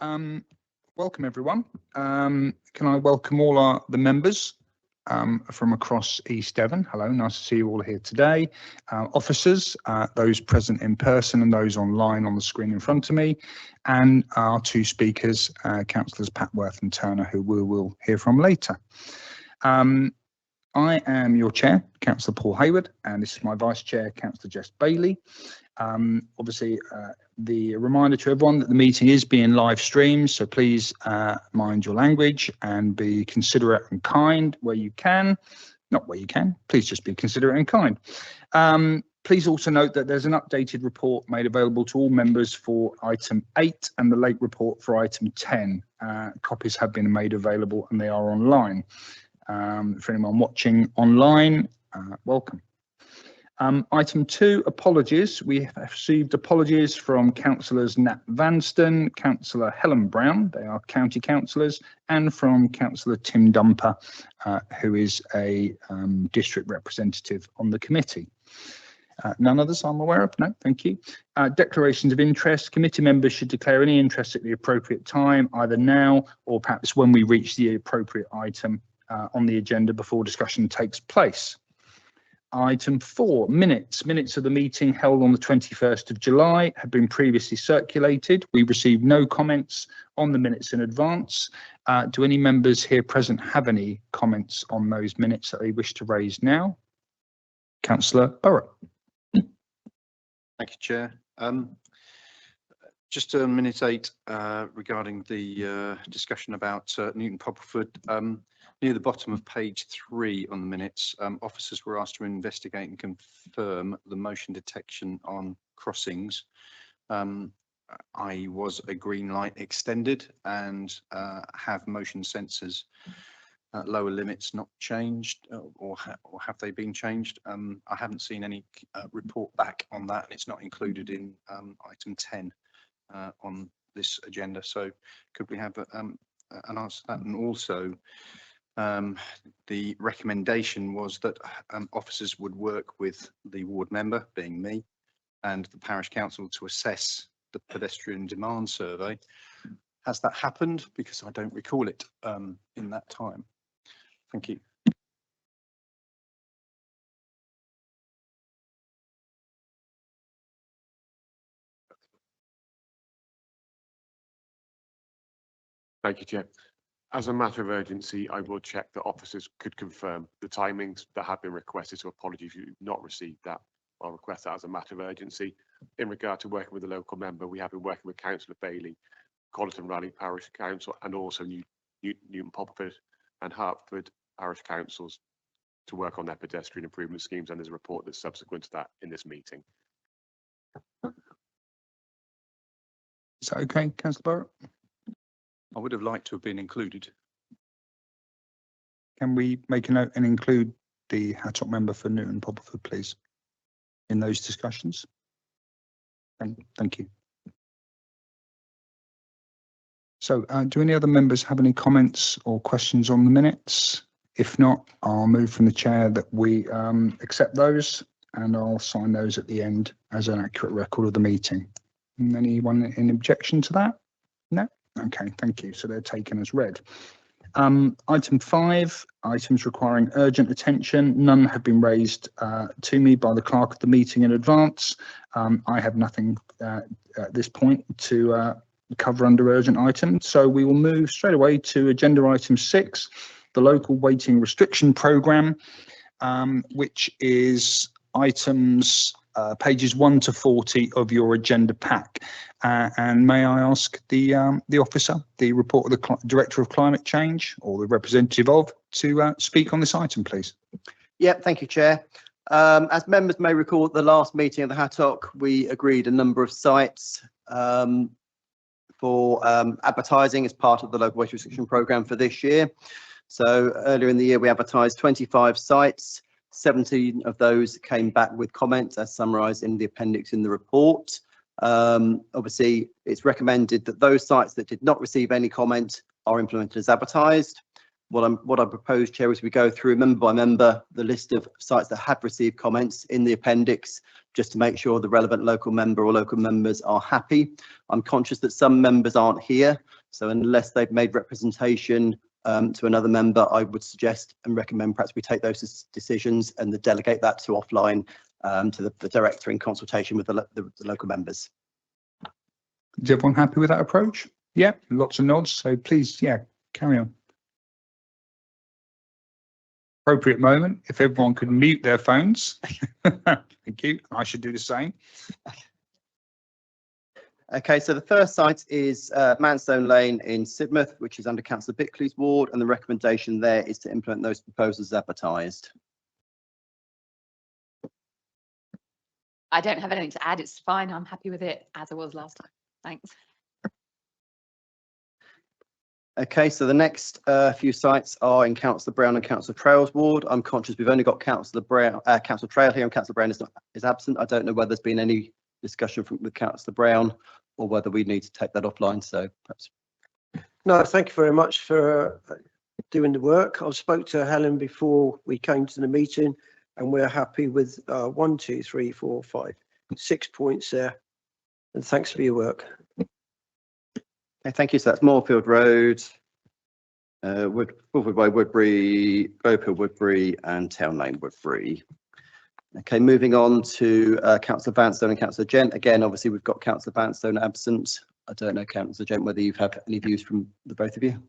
Welcome everyone. Can I welcome all the members from across East Devon. Hello, nice to see you all here today. Officers, those present in person and those online on the screen in front of me, and our two speakers, Councillors Patworth and Turner, who we will hear from later. I am your chair, Councillor Paul Hayward, and this is my vice chair, Councillor Jess Bailey. Obviously, the reminder to everyone that the meeting is being live streamed, so please mind your language and be considerate and kind where you can. Not where you can, please just be considerate and kind. Please also note that there's an updated report made available to all members for item 8 and the late report for item 10. Copies have been made available and they are online. For anyone watching online, welcome. Item 2, apologies. We have received apologies from Councillors Nat Vanston, Councillor Helen Brown, they are county councillors, and from Councillor Tim Dumper, who is a district representative on the committee. None others I'm aware of? No, thank you. Declarations of interest. Committee members should declare any interest at the appropriate time, either now or perhaps when we reach the appropriate item on the agenda before discussion takes place. Item 4, minutes. Minutes of the meeting held on the 21st of July have been previously circulated. We received no comments on the minutes in advance. Do any members here present have any comments on those minutes that they wish to raise now? Councillor Burrow. Thank you, Chair. Just minute 8 regarding the discussion about Newton Poppleford. Near the bottom of page 3 on the minutes, officers were asked to investigate and confirm the motion detection on crossings. Was a green light extended and have motion sensors lower limits not changed, or have they been changed? I haven't seen any report back on that, and it's not included in item 10 on this agenda. So could we have an answer to that? And also, the recommendation was that officers would work with the ward member, being me, and the parish council to assess the pedestrian demand survey. Has that happened? Because I don't recall it in that time. Thank you. Thank you, Chair. As a matter of urgency, I will check that officers could confirm the timings that have been requested. So apologies if you've not received that. I'll request that as a matter of urgency. In regard to working with the local member, we have been working with Councillor Bailey, Colleton Raleigh Parish Council, and also Newton Poppleford and Hertford Parish Councils to work on their pedestrian improvement schemes. And there's a report that's subsequent to that in this meeting. Is that okay, Councillor Burrow? I would have liked to have been included. Can we make a note and include the Hattock member for Newton Poppleford, please, in those discussions? Thank you. So do any other members have any comments or questions on the minutes? If not, I'll move from the chair that we accept those, and I'll sign those at the end as an accurate record of the meeting. Anyone in objection to that? No? Okay, thank you. So they're taken as read. Item 5, items requiring urgent attention. None have been raised to me by the clerk of the meeting in advance. I have nothing at this point to cover under urgent items. So we will move straight away to agenda item 6, the local waiting restriction programme, which is items pages 1 to 40 of your agenda pack. And may I ask the officer, the report of the Director of Climate Change, or the representative of, to speak on this item, please? Yeah, thank you, Chair. As members may recall, at the last meeting of the Hattock, we agreed a number of sites for advertising as part of the local waste restriction programme for this year. So earlier in the year, we advertised 25 sites. 17 of those came back with comments, as summarised in the appendix in the report. Obviously, it's recommended that those sites that did not receive any comment are implemented as advertised. what I propose, Chair, is we go through member by member the list of sites that have received comments in the appendix, just to make sure the relevant local member or local members are happy. I'm conscious that some members aren't here, so unless they've made representation to another member, I would suggest and recommend perhaps we take those decisions and delegate that to offline to the director in consultation with the local members. Is everyone happy with that approach? Yeah, lots of nods. So please, yeah, carry on. Appropriate moment, if everyone could mute their phones. Thank you. I should do the same. Okay, so the first site is Manstone Lane in Sidmouth, which is under Councillor Bickley's ward, and the recommendation there is to implement those proposals advertised. I don't have anything to add. It's fine. I'm happy with it as I was last time. Thanks. Okay, so the next few sites are in Councillor Brown and Councillor Trail's ward. I'm conscious we've only got Councillor Brown, Councillor Trail here, and Councillor Brown is absent. I don't know whether there's been any discussion with Councillor Brown or whether we need to take that offline. So perhaps. No, thank you very much for doing the work. I spoke to Helen before we came to the meeting, and we're happy with 1, 2, 3, 4, 5, 6 points there. And thanks for your work. Okay, thank you. So that's Moorfield Road, Fulford Way Woodbury, Globe Woodbury, and Town Lane Woodbury. Okay, moving on to Councillor Vanstone and Councillor Gent. Again, obviously we've got Councillor Vanstone absent. I don't know, Councillor Gent, whether you've had any views from the both of you.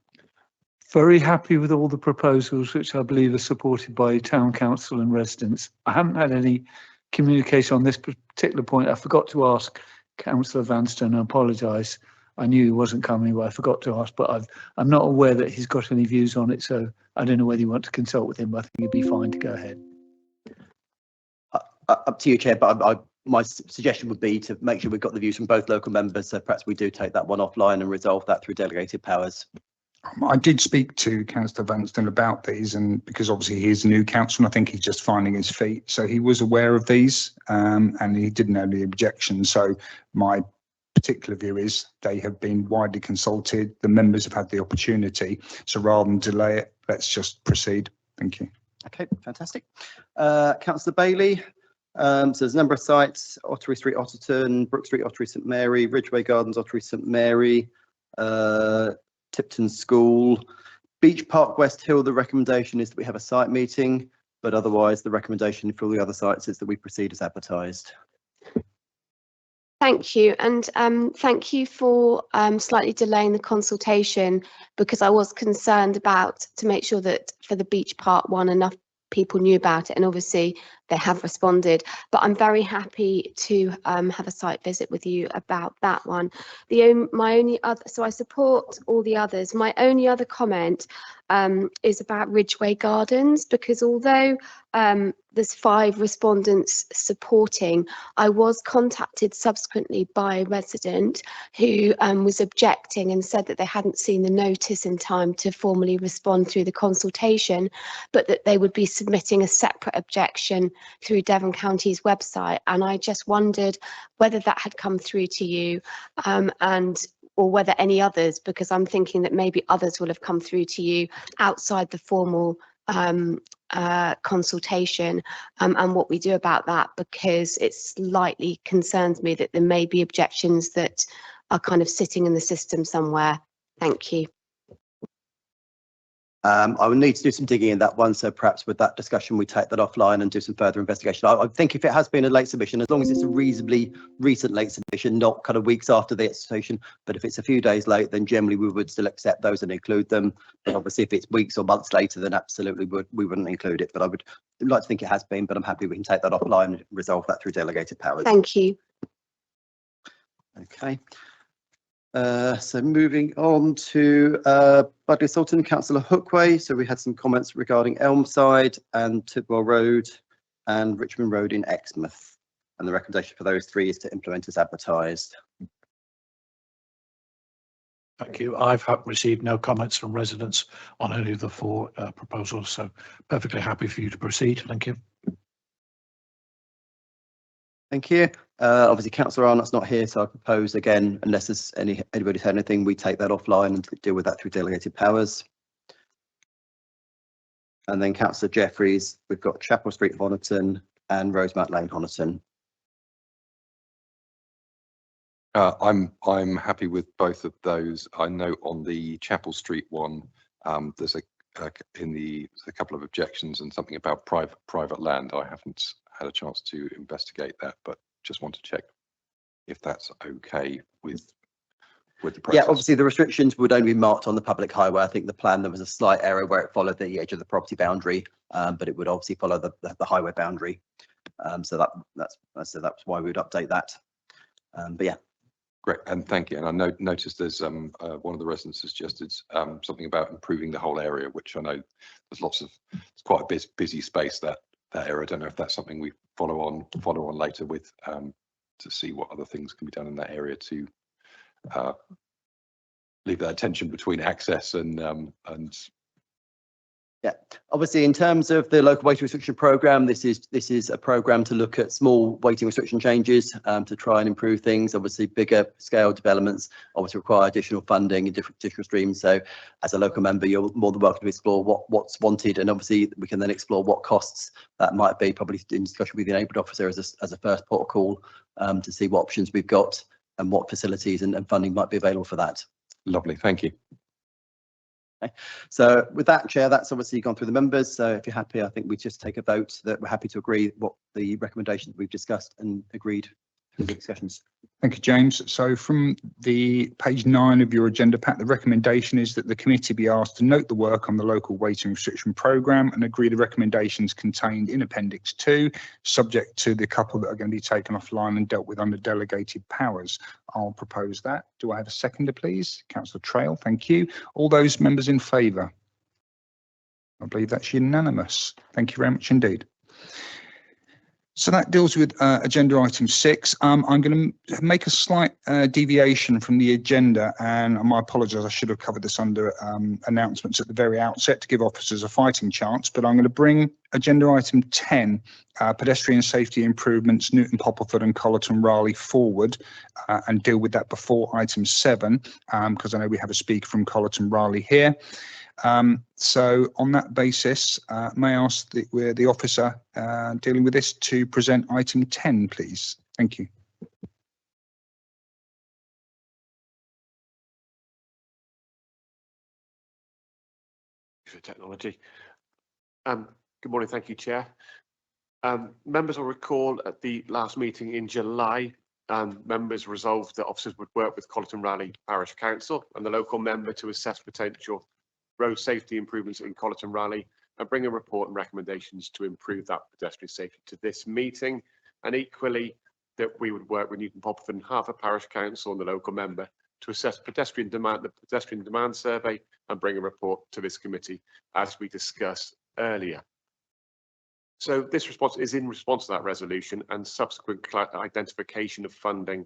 Very happy with all the proposals, which I believe are supported by Town Council and residents. I haven't had any communication on this particular point. I forgot to ask Councillor Vanstone. I apologise. I knew he wasn't coming, but I forgot to ask. But I'm not aware that he's got any views on it, so I don't know whether you want to consult with him. But I think it'd be fine to go ahead. Up to you, Chair, but my suggestion would be to make sure we've got the views from both local members, so perhaps we do take that one offline and resolve that through delegated powers. I did speak to Councillor Vanstone about these, and because obviously he's a new council, I think he's just finding his feet. So he was aware of these and he didn't have any objections. So my particular view is they have been widely consulted. The members have had the opportunity. So rather than delay it, let's just proceed. Thank you. Okay, fantastic. Councillor Bailey. So there's a number of sites: Ottery Street, Otterton, Brook Street, Ottery St Mary, Ridgeway Gardens, Ottery St Mary, Tipton School, Beach Park, West Hill. The recommendation is that we have a site meeting, but otherwise the recommendation for all the other sites is that we proceed as advertised. Thank you, and thank you for slightly delaying the consultation, because I was concerned about to make sure that for the Beach Park one enough people knew about it, and obviously they have responded, but I'm very happy to have a site visit with you about that one. My only other, so I support all the others. My only other comment is about Ridgeway Gardens, because although there's 5 respondents supporting, I was contacted subsequently by a resident who was objecting and said that they hadn't seen the notice in time to formally respond through the consultation, but that they would be submitting a separate objection through Devon County's website. And I just wondered whether that had come through to you or whether any others, because I'm thinking that maybe others will have come through to you outside the formal consultation, and what we do about that, because it slightly concerns me that there may be objections that are kind of sitting in the system somewhere. Thank you. I will need to do some digging in that one, so perhaps with that discussion we take that offline and do some further investigation. I think if it has been a late submission, as long as it's a reasonably recent late submission, not kind of weeks after the execution, but if it's a few days late, then generally we would still accept those and include them. But obviously if it's weeks or months later, then absolutely we wouldn't include it. But I would like to think it has been, but I'm happy we can take that offline and resolve that through delegated powers. Thank you. Okay. So moving on to Budley Sultan, Councillor Hookway. So we had some comments regarding Elmside and Tidwell Road and Richmond Road in Exmouth. And the recommendation for those 3 is to implement as advertised. Thank you. I've received no comments from residents on any of the 4 proposals, so perfectly happy for you to proceed. Thank you. Thank you. Obviously, Councillor Arnott's not here, so I propose again, unless there's anybody's had anything, we take that offline and deal with that through delegated powers. And then Councillor Jeffries, we've got Chapel Street, Honiton, and Rosemount Lane, Honiton. I'm happy with both of those. I know on the Chapel Street one, there's a couple of objections and something about private land. I haven't had a chance to investigate that, but just want to check if that's okay with the process. Yeah, obviously the restrictions would only be marked on the public highway. I think the plan, there was a slight error where it followed the edge of the property boundary, but it would obviously follow the highway boundary. So that's why we would update that. But yeah. Great, and thank you. And I noticed there's one of the residents suggested something about improving the whole area, which I know there's it's quite a busy space, that area. I don't know if that's something we follow on later with, to see what other things can be done in that area to leave that tension between access and yeah, obviously in terms of the local waiting restriction programme, this is a programme to look at small waiting restriction changes to try and improve things. Obviously bigger scale developments obviously require additional funding in different streams. So as a local member, you're more than welcome to explore what's wanted, and obviously we can then explore what costs that might be, probably in discussion with the enabled officer as a first port of call, to see what options we've got and what facilities and funding might be available for that. Lovely, thank you. Okay. So with that, Chair, that's obviously gone through the members. So if you're happy, I think we just take a vote that we're happy to agree what the recommendations we've discussed and agreed through the discussions. Thank you, James. So from the page 9 of your agenda pack, the recommendation is that the committee be asked to note the work on the local waiting restriction programme and agree the recommendations contained in Appendix 2, subject to the couple that are going to be taken offline and dealt with under delegated powers. I'll propose that. Do I have a seconder, please? Councillor Trail, thank you. All those members in favour? I believe that's unanimous. Thank you very much indeed. So that deals with agenda item 6. I'm going to make a slight deviation from the agenda, and my apologies, I should have covered this under announcements at the very outset to give officers a fighting chance, but I'm going to bring agenda item 10, pedestrian safety improvements, Newton Poppleford and Collerton Raleigh forward, and deal with that before item 7, because I know we have a speaker from Collerton Raleigh here. So on that basis, may I ask the officer dealing with this to present item 10, please? Thank you. For technology. Good morning, thank you, Chair. Members will recall at the last meeting in July, members resolved that officers would work with Collerton Raleigh Parish Council and the local member to assess potential road safety improvements in Collerton Raleigh and bring a report and recommendations to improve that pedestrian safety to this meeting, and equally that we would work with Newton Poppleford and Hartford Parish Council and the local member to assess the pedestrian demand survey and bring a report to this committee as we discussed earlier. So this response is in response to that resolution and subsequent identification of funding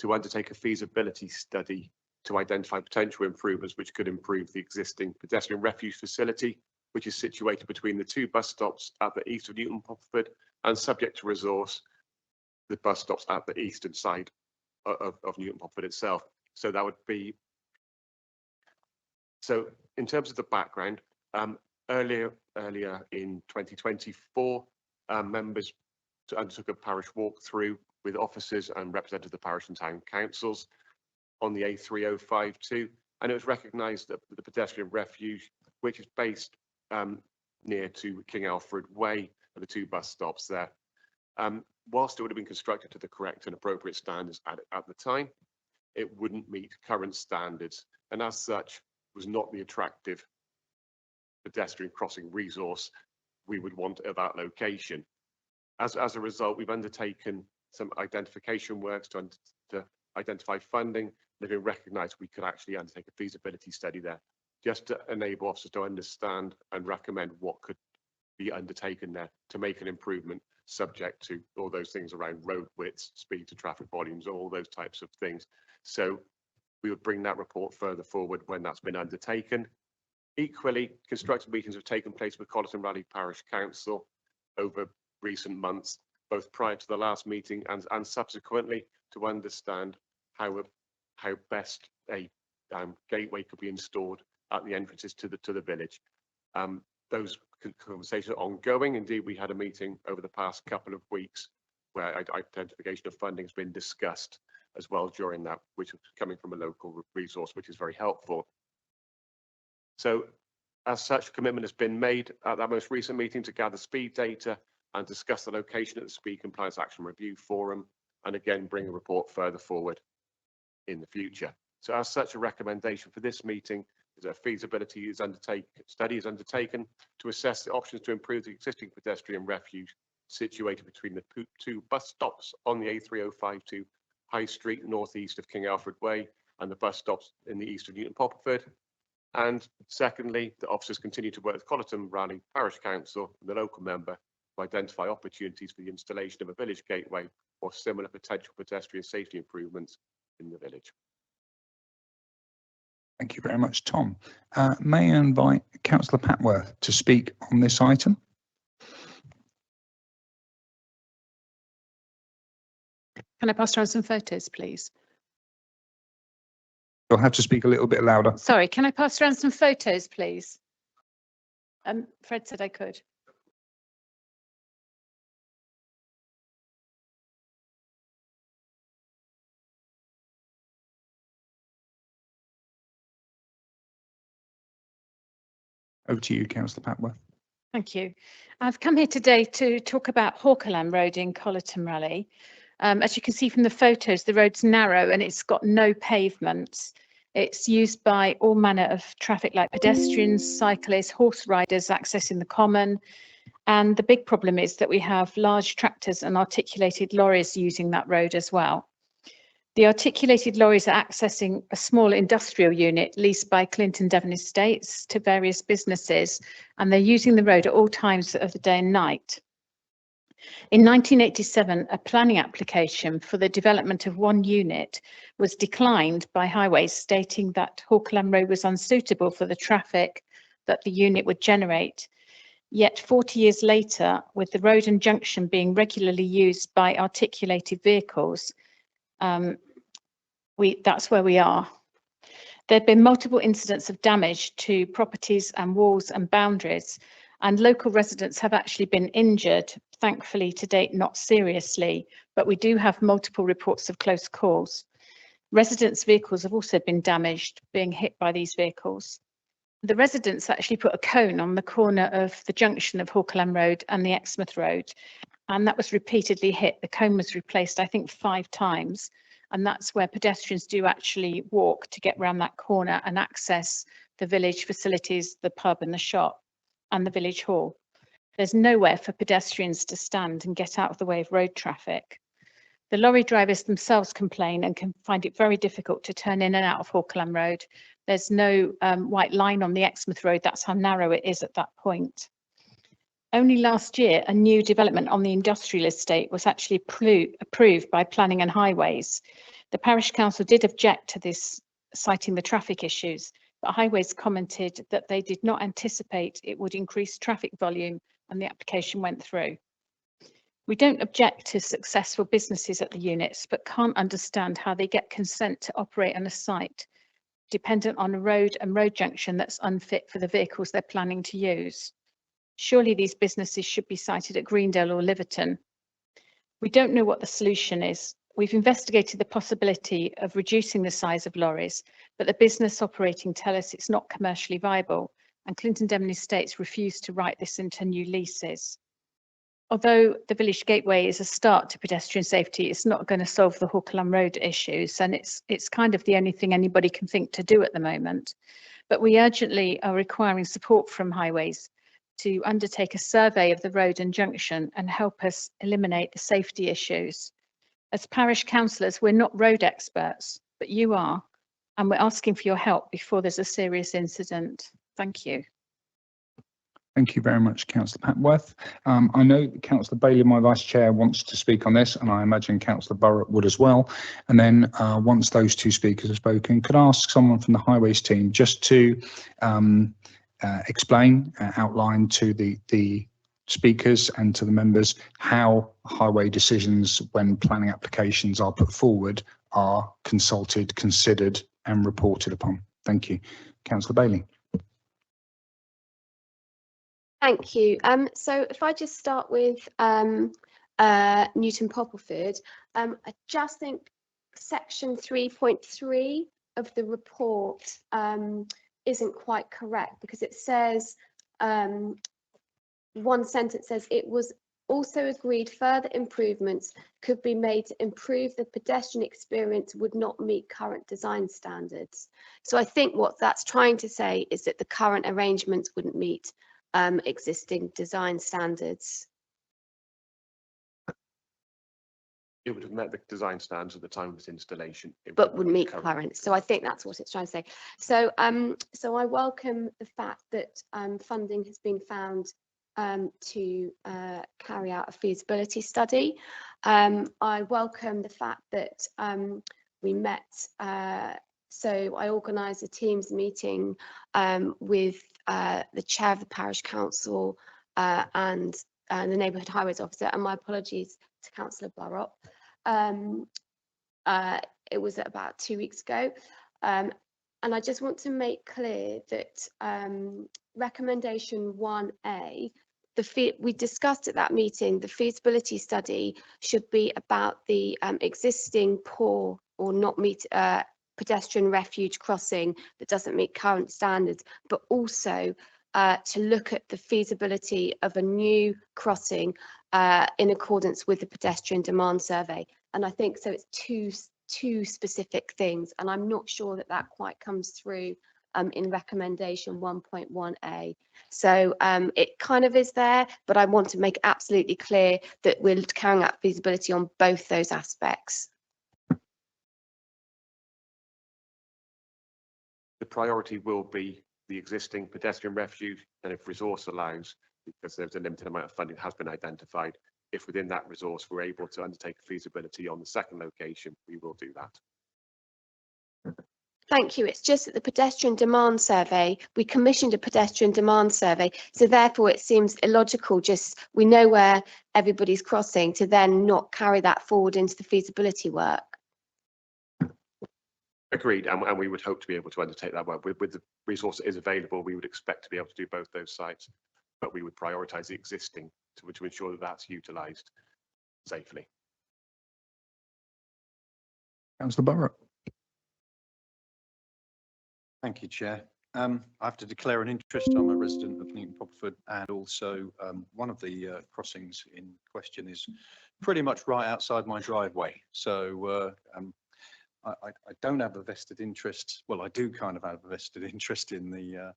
to undertake a feasibility study to identify potential improvements which could improve the existing pedestrian refuge facility, which is situated between the 2 bus stops at the east of Newton Poppleford and subject to resource the bus stops at the eastern side of Newton Poppleford itself. So that would be, so in terms of the background, earlier in 2024, members undertook a parish walkthrough with officers and representatives of the parish and town councils on the A3052, and it was recognised that the pedestrian refuge, which is based near to King Alfred Way, are the 2 bus stops there. Whilst it would have been constructed to the correct and appropriate standards at the time, it wouldn't meet current standards, and as such was not the attractive pedestrian crossing resource we would want at that location. As a result, we've undertaken some identification works to identify funding. They've been recognised we could actually undertake a feasibility study there, just to enable officers to understand and recommend what could be undertaken there to make an improvement, subject to all those things around road widths, speed to traffic volumes, all those types of things. So we would bring that report further forward when that's been undertaken. Equally, constructive meetings have taken place with Collerton Raleigh Parish Council over recent months, both prior to the last meeting and subsequently, to understand how best a gateway could be installed at the entrances to the village. those conversations are ongoing. Indeed, we had a meeting over the past couple of weeks where identification of funding has been discussed as well during that, which is coming from a local resource, which is very helpful. So as such, commitment has been made at that most recent meeting to gather speed data and discuss the location at the Speed Compliance Action Review Forum, and again, bring a report further forward in the future. So as such, a recommendation for this meeting is a feasibility study is undertaken to assess the options to improve the existing pedestrian refuge situated between the two bus stops on the A3052 High Street, northeast of King Alfred Way, and the bus stops in the east of Newton Popperford. And secondly, the officers continue to work with Colleton Raleigh Parish Council and the local member to identify opportunities for the installation of a village gateway or similar potential pedestrian safety improvements in the village. Thank you very much, Tom. May I invite Councillor Patworth to speak on this item? Can I pass around some photos, please? You'll have to speak a little bit louder. Sorry, can I pass around some photos, please? Fred said I could. Over to you, Councillor Patworth. Thank you. I've come here today to talk about Hawkerland Road in Colleton Raleigh. As you can see from the photos, the road's narrow and it's got no pavements. It's used by all manner of traffic like pedestrians, cyclists, horse riders accessing the common. And the big problem is that we have large tractors and articulated lorries using that road as well. The articulated lorries are accessing a small industrial unit leased by Clinton Devon Estates to various businesses, and they're using the road at all times of the day and night. In 1987, a planning application for the development of one unit was declined by Highways, stating that Hawkerland Road was unsuitable for the traffic that the unit would generate. Yet 40 years later, with the road and junction being regularly used by articulated vehicles, that's where we are. There have been multiple incidents of damage to properties and walls and boundaries, and local residents have actually been injured, thankfully to date not seriously, but we do have multiple reports of close calls. Residents' vehicles have also been damaged, being hit by these vehicles. The residents actually put a cone on the corner of the junction of Hawkerland Road and the Exmouth Road, and that was repeatedly hit. The cone was replaced, I think, 5 times, and that's where pedestrians do actually walk to get around that corner and access the village facilities, the pub and the shop, and the village hall. There's nowhere for pedestrians to stand and get out of the way of road traffic. The lorry drivers themselves complain and can find it very difficult to turn in and out of Hawkerland Road. There's no white line on the Exmouth Road. That's how narrow it is at that point. Only last year, a new development on the industrial estate was actually approved by Planning and Highways. The Parish Council did object to this, citing the traffic issues, but Highways commented that they did not anticipate it would increase traffic volume, and the application went through. We don't object to successful businesses at the units, but can't understand how they get consent to operate on a site dependent on a road and road junction that's unfit for the vehicles they're planning to use. Surely these businesses should be sited at Greendale or Liverton. We don't know what the solution is. We've investigated the possibility of reducing the size of lorries, but the business operating tell us it's not commercially viable, and Clinton Devon Estates refused to write this into new leases. Although the village gateway is a start to pedestrian safety, it's not going to solve the Hawkerland Road issues, and it's kind of the only thing anybody can think to do at the moment. But we urgently are requiring support from Highways to undertake a survey of the road and junction and help us eliminate the safety issues. As parish councillors, we're not road experts, but you are, and we're asking for your help before there's a serious incident. Thank you. Thank you very much, Councillor Patworth. I know that Councillor Bailey, my Vice Chair, wants to speak on this, and I imagine Councillor Burrett would as well. And then once those two speakers have spoken, could I ask someone from the Highways team just to outline to the speakers and to the members how highway decisions when planning applications are put forward are consulted, considered and reported upon. Thank you. Councillor Bailey. Thank you. So if I just start with Newton Poppleford, I just think section 3.3 of the report isn't quite correct, because it says, one sentence says, it was also agreed further improvements could be made to improve the pedestrian experience would not meet current design standards. So I think what that's trying to say is that the current arrangements wouldn't meet existing design standards. It would have met the design standards at the time of its installation. But would meet current. So I think that's what it's trying to say. So so I welcome the fact that funding has been found to carry out a feasibility study. I welcome the fact that we met, so I organised a Teams meeting with the chair of the parish council and the neighbourhood highways officer, and my apologies to Councillor Burrop. It was about 2 weeks ago. And I just want to make clear that recommendation 1A, we discussed at that meeting, the feasibility study should be about the existing poor or not meet pedestrian refuge crossing that doesn't meet current standards, but also to look at the feasibility of a new crossing in accordance with the pedestrian demand survey. And I think so it's two specific things, and I'm not sure that that quite comes through in recommendation 1.1a. So it kind of is there, but I want to make absolutely clear that we're carrying out feasibility on both those aspects. The priority will be the existing pedestrian refuge, and if resource allows, because there's a limited amount of funding has been identified, if within that resource we're able to undertake feasibility on the second location, we will do that. Thank you. It's just that the pedestrian demand survey, we commissioned a pedestrian demand survey, so therefore it seems illogical, just we know where everybody's crossing, to then not carry that forward into the feasibility work. Agreed, and we would hope to be able to undertake that work. With the resource that is available, we would expect to be able to do both those sites, but we would prioritise the existing to ensure that that's utilised safely. Councillor Burrett. Thank you, Chair. I have to declare an interest. I'm a resident of Newton Poppleford, and also one of the crossings in question is pretty much right outside my driveway. So I don't have a vested interest. Well, I do kind of have a vested interest in the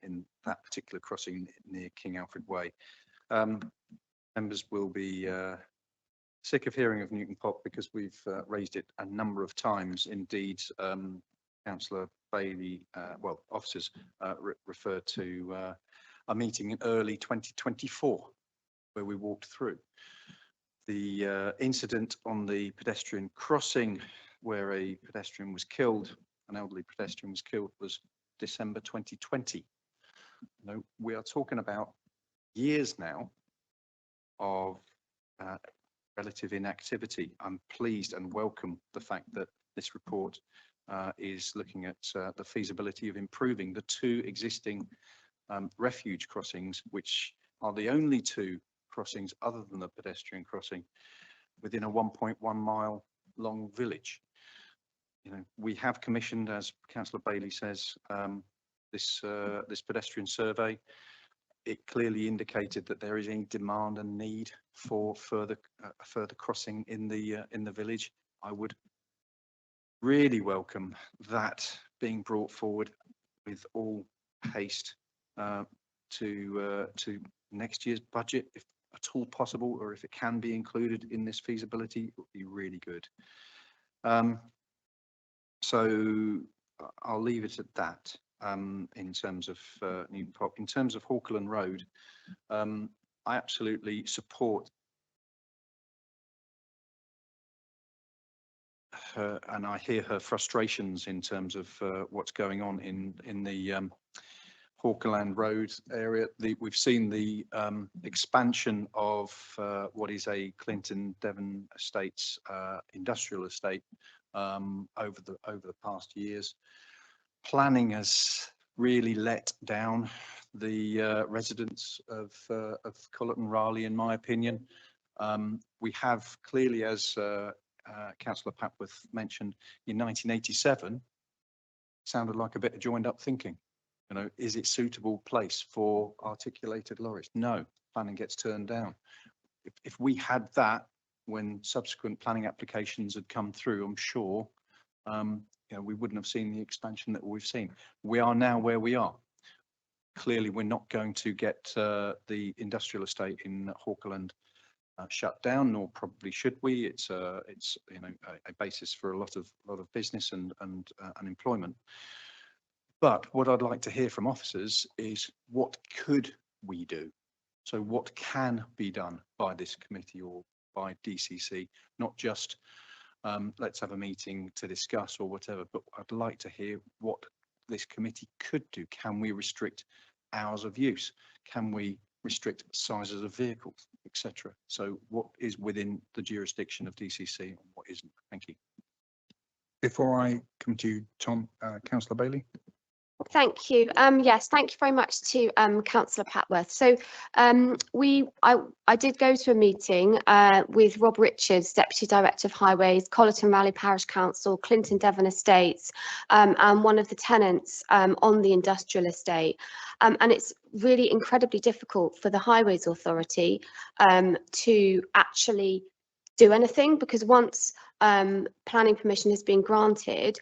in that particular crossing near King Alfred Way. Members will be sick of hearing of Newton Pop because we've raised it a number of times. Indeed, Councillor Bailey, well, officers referred to a meeting in early 2024 where we walked through. The incident on the pedestrian crossing where a pedestrian was killed, an elderly pedestrian was killed, was December 2020. No, we are talking about years now of relative inactivity. I'm pleased and welcome the fact that this report is looking at the feasibility of improving the two existing refuge crossings, which are the only two crossings other than the pedestrian crossing within a 1.1 mile long village. You know, we have commissioned, as Councillor Bailey says, this pedestrian survey. It clearly indicated that there is a demand and need for further crossing in the village. I would really welcome that being brought forward with all haste to next year's budget, if at all possible, or if it can be included in this feasibility, it would be really good. So I'll leave it at that in terms of Newton Pop. In terms of Hawkerland Road, I absolutely support her, and I hear her frustrations in terms of what's going on in the Hawkerland Road area. We've seen the expansion of what is a Clinton Devon Estates industrial estate over the past years. Planning has really let down the residents of Culleton Raleigh, in my opinion. We have clearly, as Councillor Papworth mentioned, in 1987, sounded like a bit of joined up thinking. You know, is it suitable place for articulated lorries? No, planning gets turned down. If we had that when subsequent planning applications had come through, I'm sure, you know, we wouldn't have seen the expansion that we've seen. We are now where we are. Clearly, we're not going to get the industrial estate in Hawkerland shut down, nor probably should we. It's you know, a basis for a lot of business and employment. But what I'd like to hear from officers is what could we do? So what can be done by this committee or by DCC? Not just let's have a meeting to discuss or whatever, but I'd like to hear what this committee could do. Can we restrict hours of use? Can we restrict sizes of vehicles, etc.? So what is within the jurisdiction of DCC and what isn't? Thank you. Before I come to you, Tom, Councillor Bailey. Thank you. Yes, thank you very much to Councillor Papworth. So I did go to a meeting with Rob Richards, Deputy Director of Highways, Colleton Raleigh Parish Council, Clinton Devon Estates, and one of the tenants on the industrial estate. And it's really incredibly difficult for the Highways Authority to actually do anything, because once planning permission has been granted,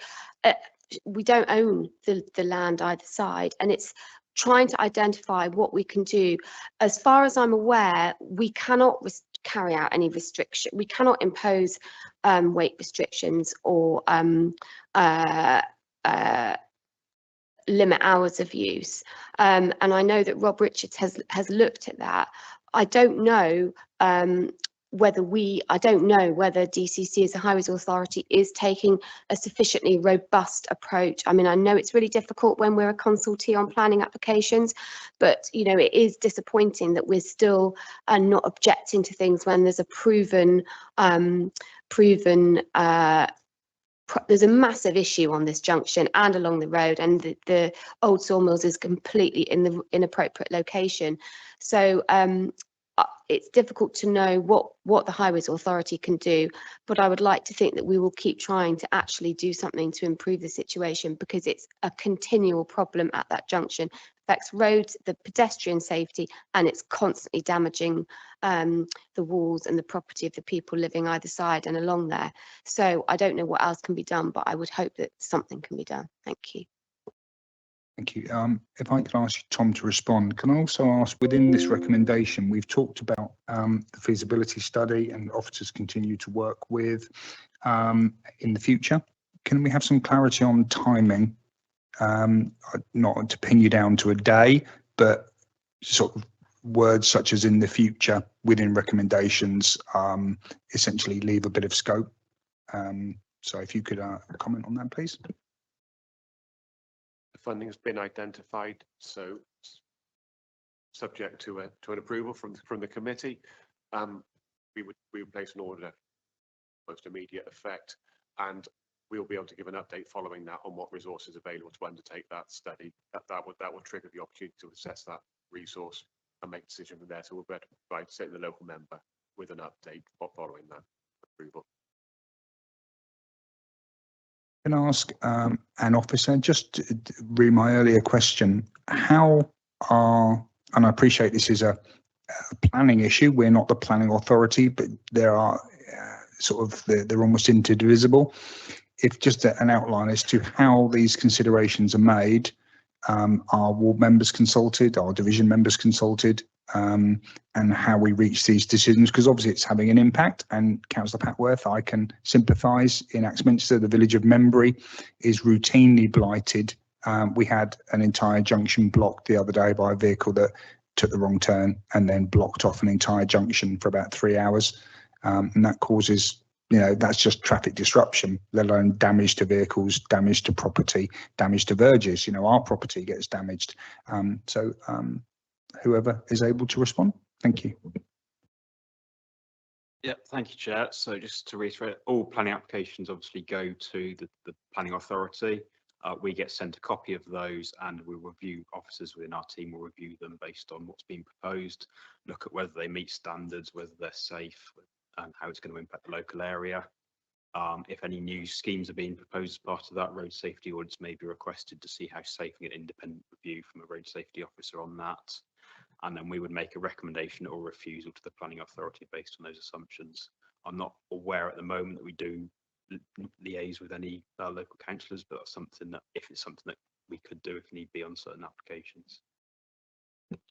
we don't own the land either side, and it's trying to identify what we can do. As far as I'm aware, we cannot carry out any restriction. We cannot impose weight restrictions or limit hours of use. And I know that Rob Richards has looked at that. I don't know whether DCC as a Highways Authority is taking a sufficiently robust approach. I mean, I know it's really difficult when we're a consultee on planning applications, but you know, it is disappointing that we're still not objecting to things when there's a there's a massive issue on this junction and along the road, and the old sawmills is completely in the inappropriate location. So it's difficult to know what the Highways Authority can do, but I would like to think that we will keep trying to actually do something to improve the situation, because it's a continual problem at that junction. It affects roads, the pedestrian safety, and it's constantly damaging the walls and the property of the people living either side and along there. So I don't know what else can be done, but I would hope that something can be done. Thank you. Thank you. If I could ask Tom to respond, can I also ask, within this recommendation, we've talked about the feasibility study and officers continue to work with in the future. Can we have some clarity on timing? Not to pin you down to a day, but sort of words such as in the future within recommendations essentially leave a bit of scope. So if you could comment on that, please. Funding has been identified, so subject to an approval from the committee, we would place an order most immediate effect, and we'll be able to give an update following that on what resources available to undertake that study. That will trigger the opportunity to assess that resource and make a decision from there. So we'll better provide the local member with an update following that approval. Can I ask an officer, just to read my earlier question, how are, and I appreciate this is a planning issue, we're not the planning authority, but there are they're almost interdivisible. If just an outline as to how these considerations are made, are ward members consulted, are division members consulted, and how we reach these decisions, because obviously it's having an impact. And Councillor Papworth, I can sympathise. In Axminster, the village of Membry is routinely blighted. We had an entire junction blocked the other day by a vehicle that took the wrong turn and then blocked off an entire junction for about 3 hours. And that causes, you know, that's just traffic disruption, let alone damage to vehicles, damage to property, damage to verges. You know, our property gets damaged. Whoever is able to respond. Thank you. Yeah, thank you, Chair. So just to reiterate, all planning applications obviously go to the planning authority. We get sent a copy of those, and we review, officers within our team will review them based on what's been proposed, look at whether they meet standards, whether they're safe, and how it's going to impact the local area. If any new schemes are being proposed as part of that, road safety audits may be requested to see how safe, and get independent review from a road safety officer on that. And then we would make a recommendation or refusal to the planning authority based on those assumptions. I'm not aware at the moment that we do liaise with any local councillors, but that's something that, if it's something that we could do if need be on certain applications.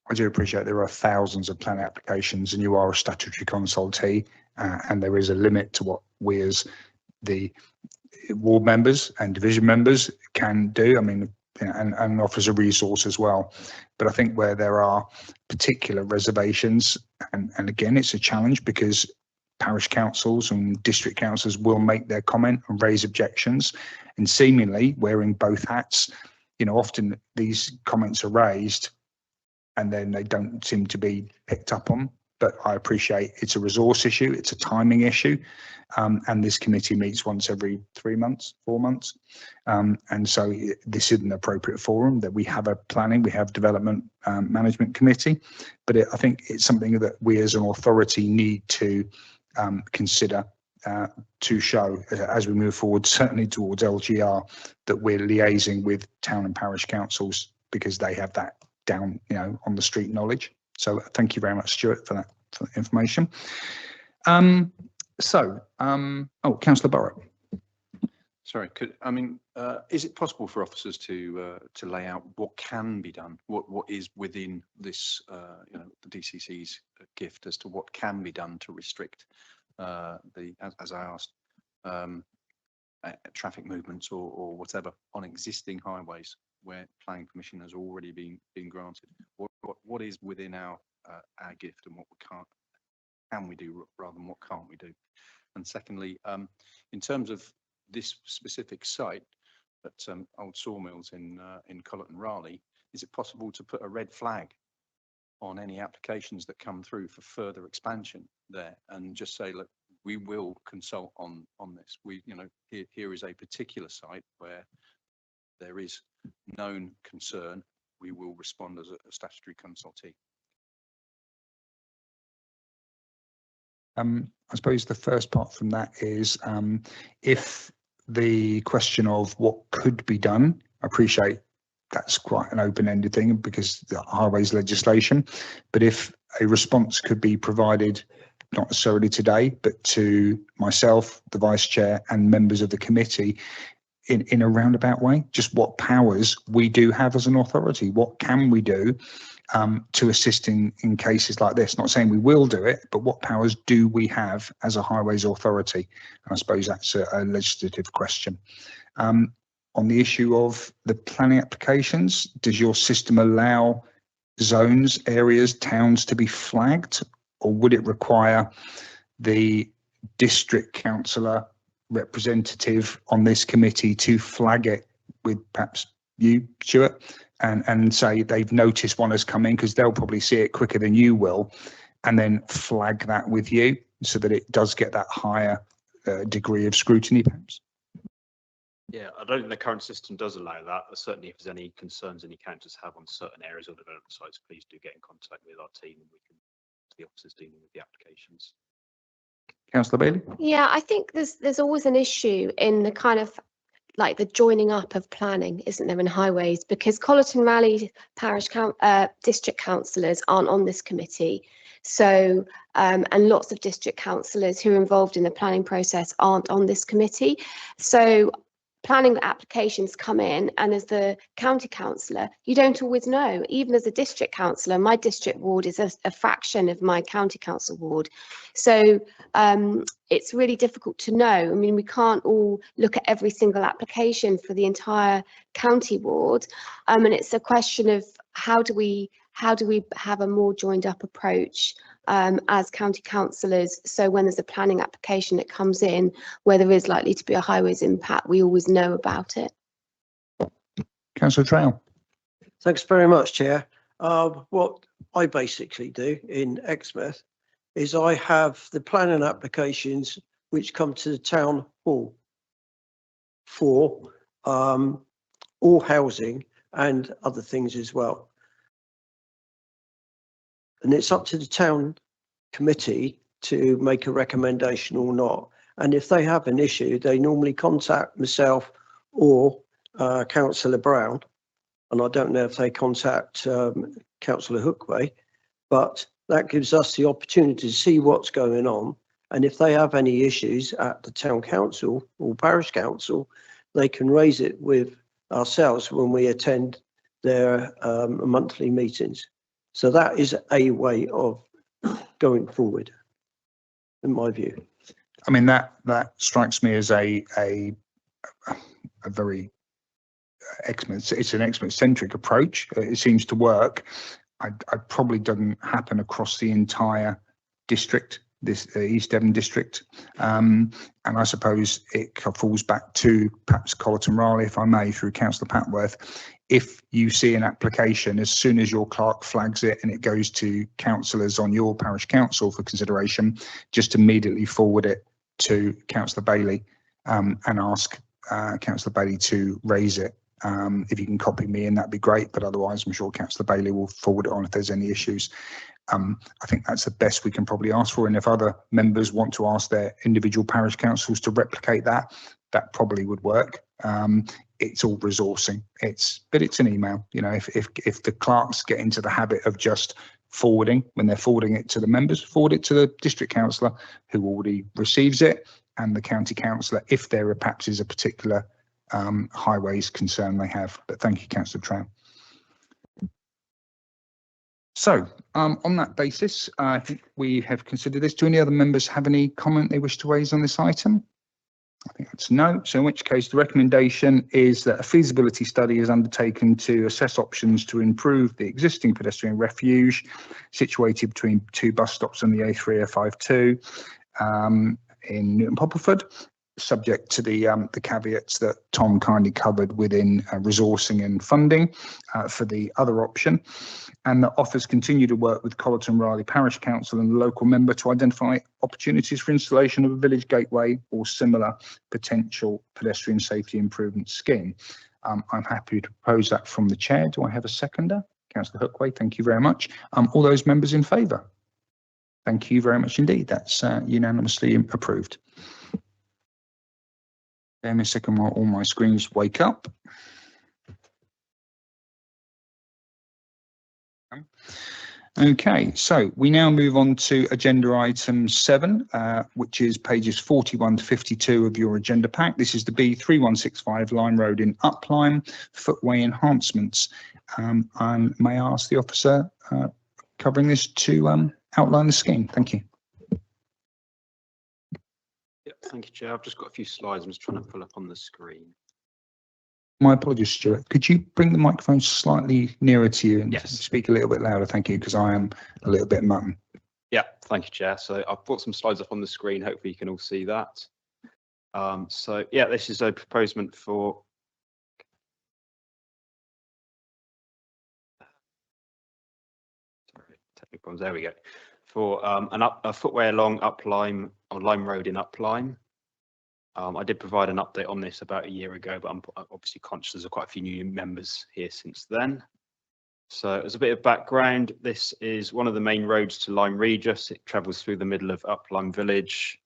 I do appreciate there are thousands of planning applications, and you are a statutory consultee, and there is a limit to what we as the ward members and division members can do. I mean, you know, and offers a resource as well. But I think where there are particular reservations, and again, it's a challenge because parish councils and district councils will make their comment and raise objections, and seemingly wearing both hats, you know, often these comments are raised and then they don't seem to be picked up on. But I appreciate it's a resource issue, it's a timing issue, and this committee meets once every 3 months, 4 months, and so this isn't an appropriate forum. That we have a planning, we have development management committee, but I think it's something that we as an authority need to consider to show as we move forward, certainly towards LGR, that we're liaising with town and parish councils because they have that down, you know, on the street knowledge. So thank you very much, Stuart, for that information. Oh, Councillor Burrow. Sorry, is it possible for officers to lay out what can be done, what is within this, you know, the DCC's gift as to what can be done to restrict as I asked, traffic movements or whatever on existing highways where planning permission has already been granted? What is within our gift, and what can we do rather than what can't we do? And secondly, in terms of this specific site at Old Sawmills in Collet and Raleigh, is it possible to put a red flag on any applications that come through for further expansion there, and just say, look, we will consult on this. We, you know, here is a particular site where there is known concern. We will respond as a statutory consultee. I suppose the first part from that is if the question of what could be done, I appreciate that's quite an open-ended thing because the highways legislation, but if a response could be provided, not necessarily today, but to myself, the vice chair, and members of the committee in a roundabout way, just what powers we do have as an authority, what can we do to assist in cases like this? Not saying we will do it, but what powers do we have as a highways authority? And I suppose that's a legislative question. On the issue of the planning applications, does your system allow zones, areas, towns to be flagged, or would it require the district councillor representative on this committee to flag it with perhaps you, Stuart, and say they've noticed one has come in, because they'll probably see it quicker than you will, and then flag that with you so that it does get that higher degree of scrutiny, perhaps? Yeah, I don't think the current system does allow that. Certainly, if there's any concerns any councillors have on certain areas or development sites, please do get in contact with our team, and we can, the officers dealing with the applications. Councillor Bailey? Yeah, I think there's always an issue in the kind of like the joining up of planning, isn't there, in highways, because Collet and Raleigh parish district councillors aren't on this committee. So, and lots of district councillors who are involved in the planning process aren't on this committee. So planning applications come in, and as the county councillor, you don't always know. Even as a district councillor, my district ward is a fraction of my county council ward. So it's really difficult to know. I mean, we can't all look at every single application for the entire county ward. And it's a question of how do we have a more joined up approach as county councillors, so when there's a planning application that comes in where there is likely to be a highways impact, we always know about it. Councillor Trail. Thanks very much, Chair. What I basically do in Exmouth is I have the planning applications which come to the town hall for or housing and other things as well. And it's up to the town committee to make a recommendation or not. And if they have an issue, they normally contact myself or Councillor Brown. And I don't know if they contact Councillor Hookway, but that gives us the opportunity to see what's going on. And if they have any issues at the town council or parish council, they can raise it with ourselves when we attend their monthly meetings. So that is a way of going forward, in my view. I mean, that strikes me as a very it's an Exmouth-centric approach. It seems to work. I probably doesn't happen across the entire district, this East Devon district. And I suppose it falls back to perhaps Colleton Raleigh, if I may, through Councillor Patworth. If you see an application, as soon as your clerk flags it and it goes to councillors on your parish council for consideration, just immediately forward it to Councillor Bailey and ask Councillor Bailey to raise it. If you can copy me in, that'd be great. But otherwise, I'm sure Councillor Bailey will forward it on if there's any issues. I think that's the best we can probably ask for. And if other members want to ask their individual parish councils to replicate that, that probably would work. It's all resourcing. But it's an email. You know, if the clerks get into the habit of just forwarding, when they're forwarding it to the members, forward it to the district councillor who already receives it, and the county councillor if there perhaps is a particular highways concern they have. But thank you, Councillor Trout. So on that basis, I think we have considered this. Do any other members have any comment they wish to raise on this item? I think that's no. So in which case, the recommendation is that a feasibility study is undertaken to assess options to improve the existing pedestrian refuge situated between two bus stops on the A352 in Newton Poppleford, subject to the caveats that Tom kindly covered within resourcing and funding for the other option, and that offers continue to work with Colleton Raleigh Parish Council and the local member to identify opportunities for installation of a village gateway or similar potential pedestrian safety improvement scheme. I'm happy to propose that from the chair. Do I have a seconder? Councillor Hookway, thank you very much. All those members in favour? Thank you very much indeed. That's unanimously approved. Bear me a second while all my screens wake up. Okay, so we now move on to agenda item 7, which is pages 41 to 52 of your agenda pack. This is the B3165 Lime Road in Upline footway enhancements. And may I ask the officer covering this to outline the scheme? Thank you. Yeah, thank you, Chair. I've just got a few slides. I'm just trying to pull up on the screen. My apologies, Stuart. Could you bring the microphone slightly nearer to you and Yes. speak a little bit louder? Thank you, because I am a little bit mutton. Yeah, thank you, Chair. So I've put some slides up on the screen. Hopefully you can all see that. So yeah, this is a proposement for technical problems. There we go. For a footway along Lime Road in Upline. I did provide an update on this about a year ago, but I'm obviously conscious there's quite a few new members here since then. So as a bit of background, this is one of the main roads to Lyme Regis. It travels through the middle of Upline Village.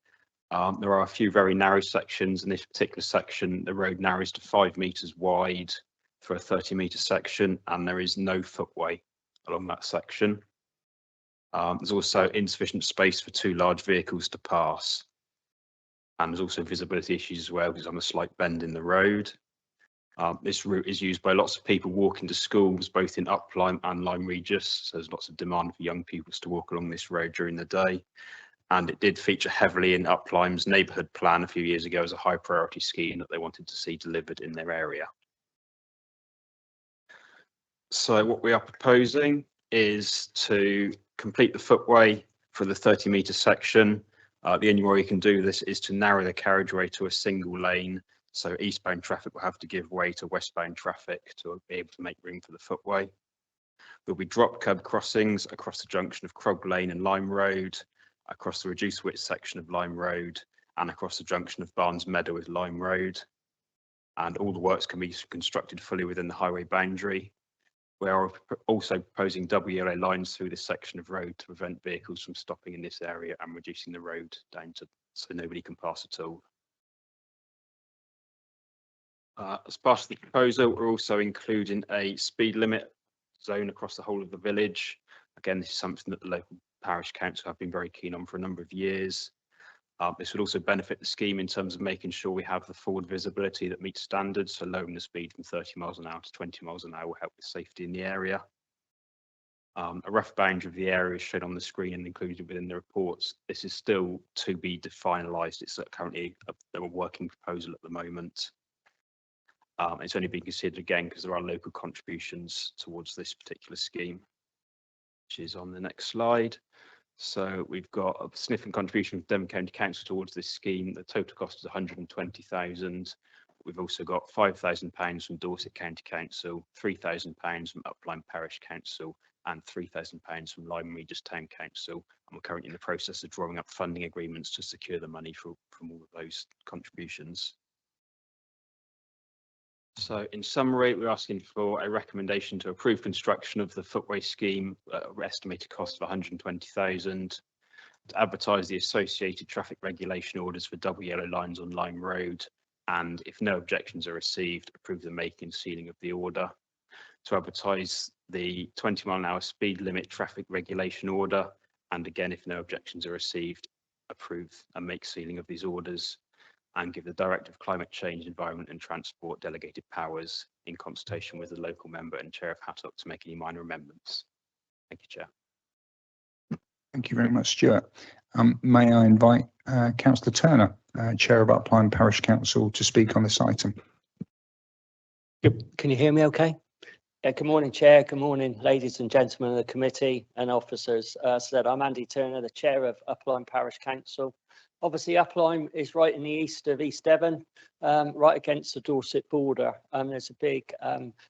There are a few very narrow sections. In this particular section, the road narrows to 5 metres wide for a 30-metre section, and there is no footway along that section. There's also insufficient space for 2 large vehicles to pass. And there's also visibility issues as well because I'm a slight bend in the road. This route is used by lots of people walking to schools, both in Upline and Lyme Regis. So there's lots of demand for young people to walk along this road during the day. And it did feature heavily in Upline's neighbourhood plan a few years ago as a high priority scheme that they wanted to see delivered in their area. So what we are proposing is to complete the footway for the 30-metre section. The only way you can do this is to narrow the carriageway to a single lane. So eastbound traffic will have to give way to westbound traffic to be able to make room for the footway. There'll be drop curb crossings across the junction of Crog Lane and Lyme Road, across the reduced width section of Lyme Road, and across the junction of Barnes Meadow with Lyme Road. and all the works can be constructed fully within the highway boundary. We are also proposing double yellow lines through this section of road to prevent vehicles from stopping in this area and reducing the road down to so nobody can pass at all. As part of the proposal, we're also including a speed limit zone across the whole of the village. Again, this is something that the local parish council have been very keen on for a number of years. This would also benefit the scheme in terms of making sure we have the forward visibility that meets standards, so lowering the speed from 30 miles an hour to 20 miles an hour will help with safety in the area. A rough boundary of the area is shown on the screen and included within the reports. This is still to be finalised. It's currently a working proposal at the moment. It's only being considered again because there are local contributions towards this particular scheme, which is on the next slide. So we've got a significant contribution from Devon County Council towards this scheme. The total cost is 120,000. We've also got £5,000 from Dorset County Council, £3,000 from Upline Parish Council, and £3,000 from Lyme Regis Town Council. And we're currently in the process of drawing up funding agreements to secure the money from all of those contributions. So in summary, we're asking for a recommendation to approve construction of the footway scheme at an estimated cost of 120,000, to advertise the associated traffic regulation orders for double yellow lines on Lyme Road, and if no objections are received, approve the making and sealing of the order, to advertise the 20-mile-an-hour speed limit traffic regulation order, and again, if no objections are received, approve and make sealing of these orders, and give the Director of Climate Change, Environment and Transport delegated powers in consultation with the local member and Chair of Hattock to make any minor amendments. Thank you, Chair. Thank you very much, Stuart. May I invite Councillor Turner, Chair of Upline Parish Council, to speak on this item. Can you hear me okay? Yeah, good morning, Chair. Good morning, ladies and gentlemen of the committee and officers. I'm Andy Turner, the Chair of Upline Parish Council. Obviously, Upline is right in the east of East Devon, right against the Dorset border. There's a big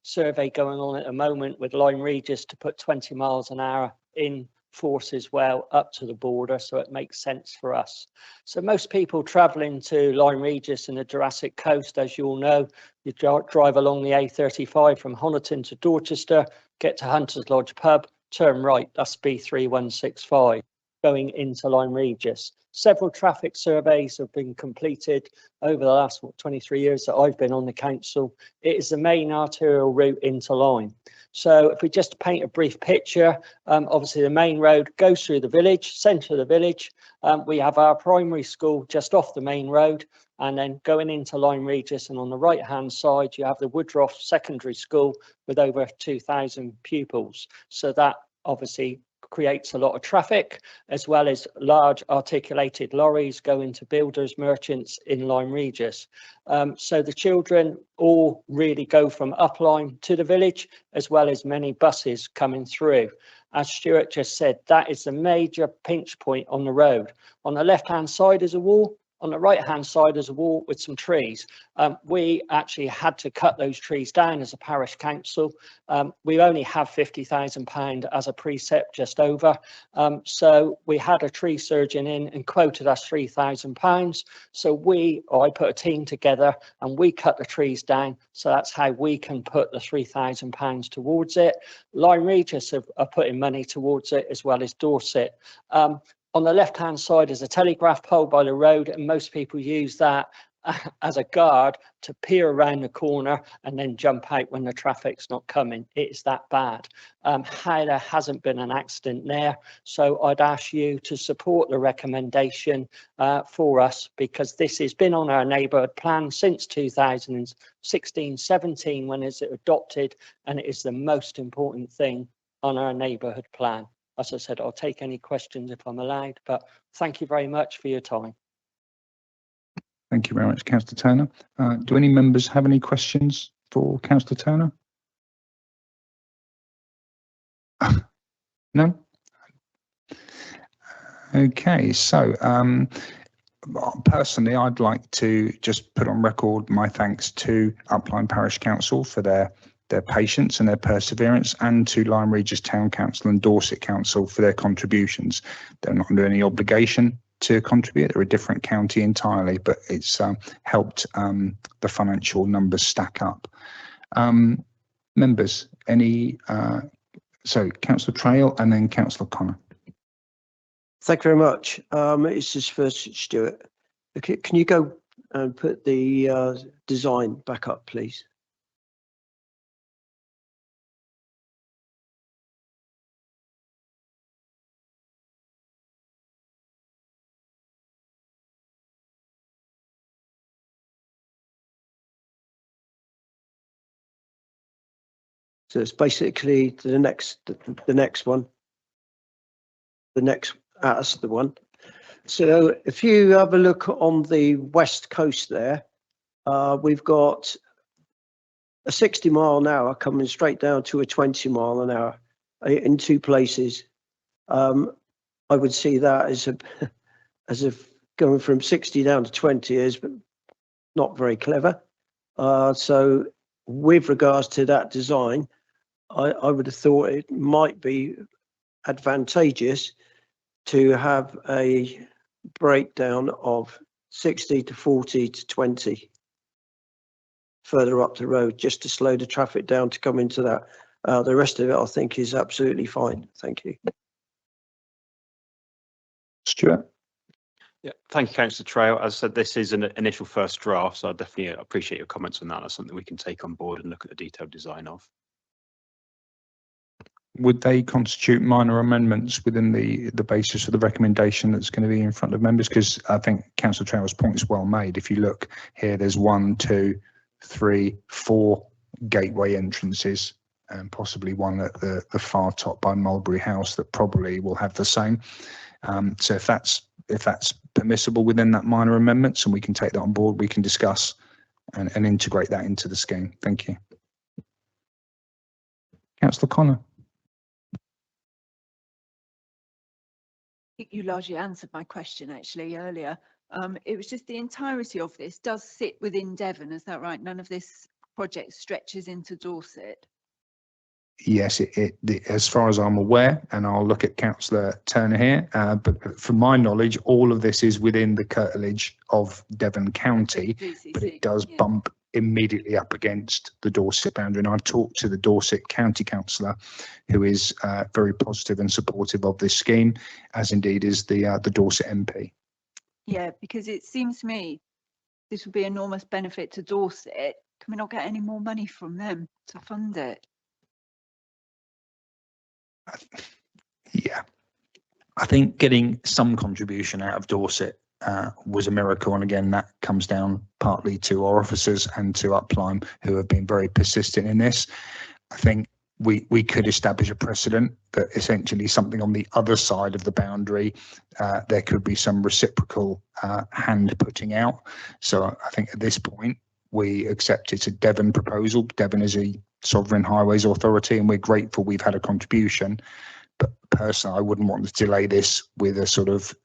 survey going on at the moment with Lyme Regis to put 20 miles an hour in force as well up to the border, so it makes sense for us. So most people travelling to Lyme Regis and the Jurassic Coast, as you all know, you drive along the A35 from Honiton to Dorchester, get to Hunter's Lodge pub, turn right, that's B3165, going into Lyme Regis. Several traffic surveys have been completed over the last 23 years that I've been on the council. It is the main arterial route into Lyme. So if we just paint a brief picture, obviously the main road goes through the village, centre of the village. We have our primary school just off the main road, and then going into Lyme Regis, and on the right hand side you have the Woodruff Secondary School with over 2,000 pupils. So that obviously creates a lot of traffic, as well as large articulated lorries going to builders, merchants in Lyme Regis. So the children all really go from Upline to the village, as well as many buses coming through. As Stuart just said, that is the major pinch point on the road. On the left hand side is a wall. On the right hand side is a wall with some trees. We actually had to cut those trees down as a parish council. We only have £50,000 as a precept, just over. So we had a tree surgeon in and quoted us £3,000. So I put a team together and we cut the trees down. So that's how we can put the £3,000 towards it. Lyme Regis are putting money towards it, as well as Dorset. On the left-hand side is a telegraph pole by the road, and most people use that as a guard to peer around the corner and then jump out when the traffic's not coming. It's that bad. How there hasn't been an accident there. So I'd ask you to support the recommendation for us, because this has been on our neighbourhood plan since 2016-17 when it's adopted, and it is the most important thing on our neighbourhood plan. As I said, I'll take any questions if I'm allowed, but thank you very much for your time. Thank you very much, Councillor Turner. Do any members have any questions for Councillor Turner? No? Okay, so personally, I'd like to just put on record my thanks to Upline Parish Council for their patience and their perseverance, and to Lyme Regis Town Council and Dorset Council for their contributions. They're not under any obligation to contribute. They're a different county entirely, but it's helped the financial numbers stack up. Members, any, so Councillor Trail and then Councillor Connor. Thank you very much. It's just first, Stuart. Okay, can you go and put the design back up, please? So it's basically the next one. That's the one. So if you have a look on the west coast there, we've got a 60 mile an hour coming straight down to a 20 mile an hour in two places. I would see that as if going from 60 down to 20 is not very clever. So with regards to that design, I would have thought it might be advantageous to have a breakdown of 60 to 40 to 20 further up the road, just to slow the traffic down to come into that. The rest of it, I think, is absolutely fine. Thank you. Stuart? Yeah, thank you, Councillor Trail. As I said, this is an initial first draft, so I definitely appreciate your comments on that. That's something we can take on board and look at the detailed design of. Would they constitute minor amendments within the basis of the recommendation that's going to be in front of members? Because I think Councillor Trail's point is well made. If you look here, there's 1, 2, 3, 4 gateway entrances, and possibly one at the far top by Mulberry House that probably will have the same. So if that's permissible within that minor amendments, and we can take that on board, we can discuss and integrate that into the scheme. Thank you. Councillor Connor. I think you largely answered my question actually earlier. It was just the entirety of this does sit within Devon, is that right? None of this project stretches into Dorset? Yes, as far as I'm aware, and I'll look at Councillor Turner here, but from my knowledge, all of this is within the curtilage of Devon County, but it does bump immediately up against the Dorset boundary. And I've talked to the Dorset County Councillor, who is very positive and supportive of this scheme, as indeed is the Dorset MP. Yeah, because it seems to me this would be enormous benefit to Dorset. Can we not get any more money from them to fund it? Yeah, I think getting some contribution out of Dorset was a miracle, and again that comes down partly to our officers and to Upline, who have been very persistent in this. I think we could establish a precedent that essentially something on the other side of the boundary, there could be some reciprocal hand putting out. So I think at this point we accept it's a Devon proposal. Devon is a sovereign highways authority, and we're grateful we've had a contribution. But personally, I wouldn't want to delay this with a sort of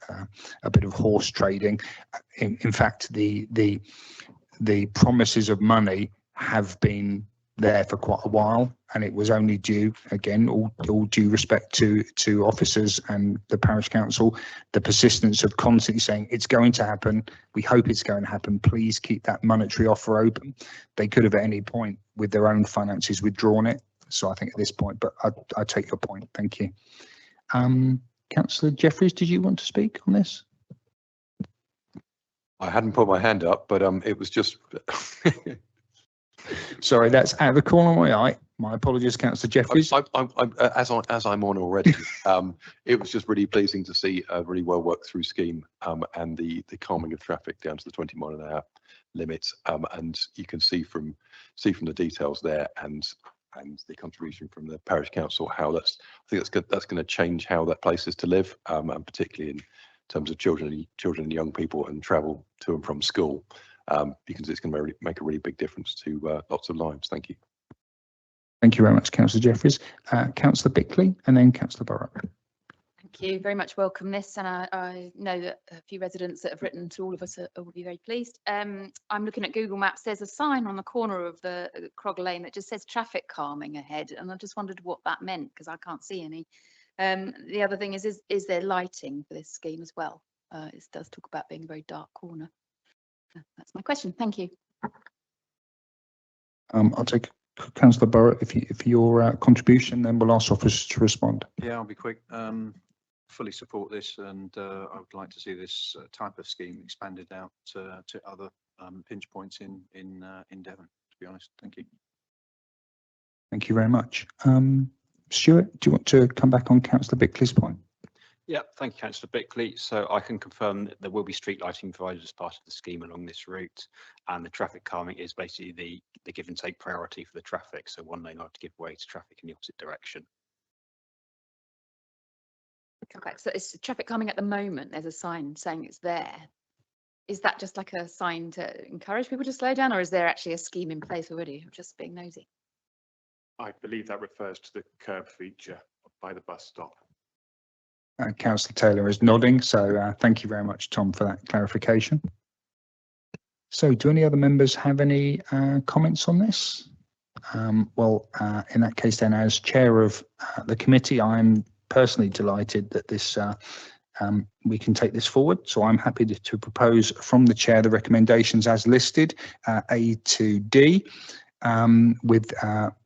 a bit of horse trading. In fact, the promises of money have been there for quite a while, and it was only due, again, all due respect to officers and the parish council, the persistence of constantly saying it's going to happen. We hope it's going to happen. Please keep that monetary offer open. They could have at any point with their own finances withdrawn it. So I think at this point, but I take your point. Thank you. Councillor Jeffries, did you want to speak on this? I hadn't put my hand up, but it was just. Sorry, that's out of the corner of my eye. My apologies, Councillor Jeffries. As I'm on already, it was just really pleasing to see a really well worked through scheme and the calming of traffic down to the 20 mile an hour limits. And you can see from the details there and the contribution from the parish council how I think that's going to change how that place is to live, and particularly in terms of children and young people and travel to and from school. Because it's going to make a really big difference to lots of lives. Thank you. Thank you very much, Councillor Jeffries. Councillor Bickley and then Councillor Burrow. Thank you. Very much welcome this, and I know that a few residents that have written to all of us will be very pleased. I'm looking at Google Maps. There's a sign on the corner of the Crog Lane that just says traffic calming ahead, and I just wondered what that meant because I can't see any. The other thing is there lighting for this scheme as well? It does talk about being a very dark corner. That's my question. Thank you. I'll take Councillor Burrett if your contribution, then we'll ask officers to respond. Yeah, I'll be quick. Fully support this, and I would like to see this type of scheme expanded out to other pinch points in Devon, to be honest. Thank you. Thank you very much. Stuart, do you want to come back on Councillor Bickley's point? Yeah, thank you, Councillor Bickley. So I can confirm that there will be street lighting provided as part of the scheme along this route, and the traffic calming is basically the give and take priority for the traffic. So one lane not to give way to traffic in the opposite direction. Okay, so it's traffic calming at the moment. There's a sign saying it's there. Is that just like a sign to encourage people to slow down, or is there actually a scheme in place already? I'm just being nosy. I believe that refers to the curb feature by the bus stop. Councillor Taylor is nodding, so thank you very much, Tom, for that clarification. So do any other members have any comments on this? Well, in that case then, as chair of the committee, I'm personally delighted that this we can take this forward. So I'm happy to propose from the chair the recommendations as listed, A to D, with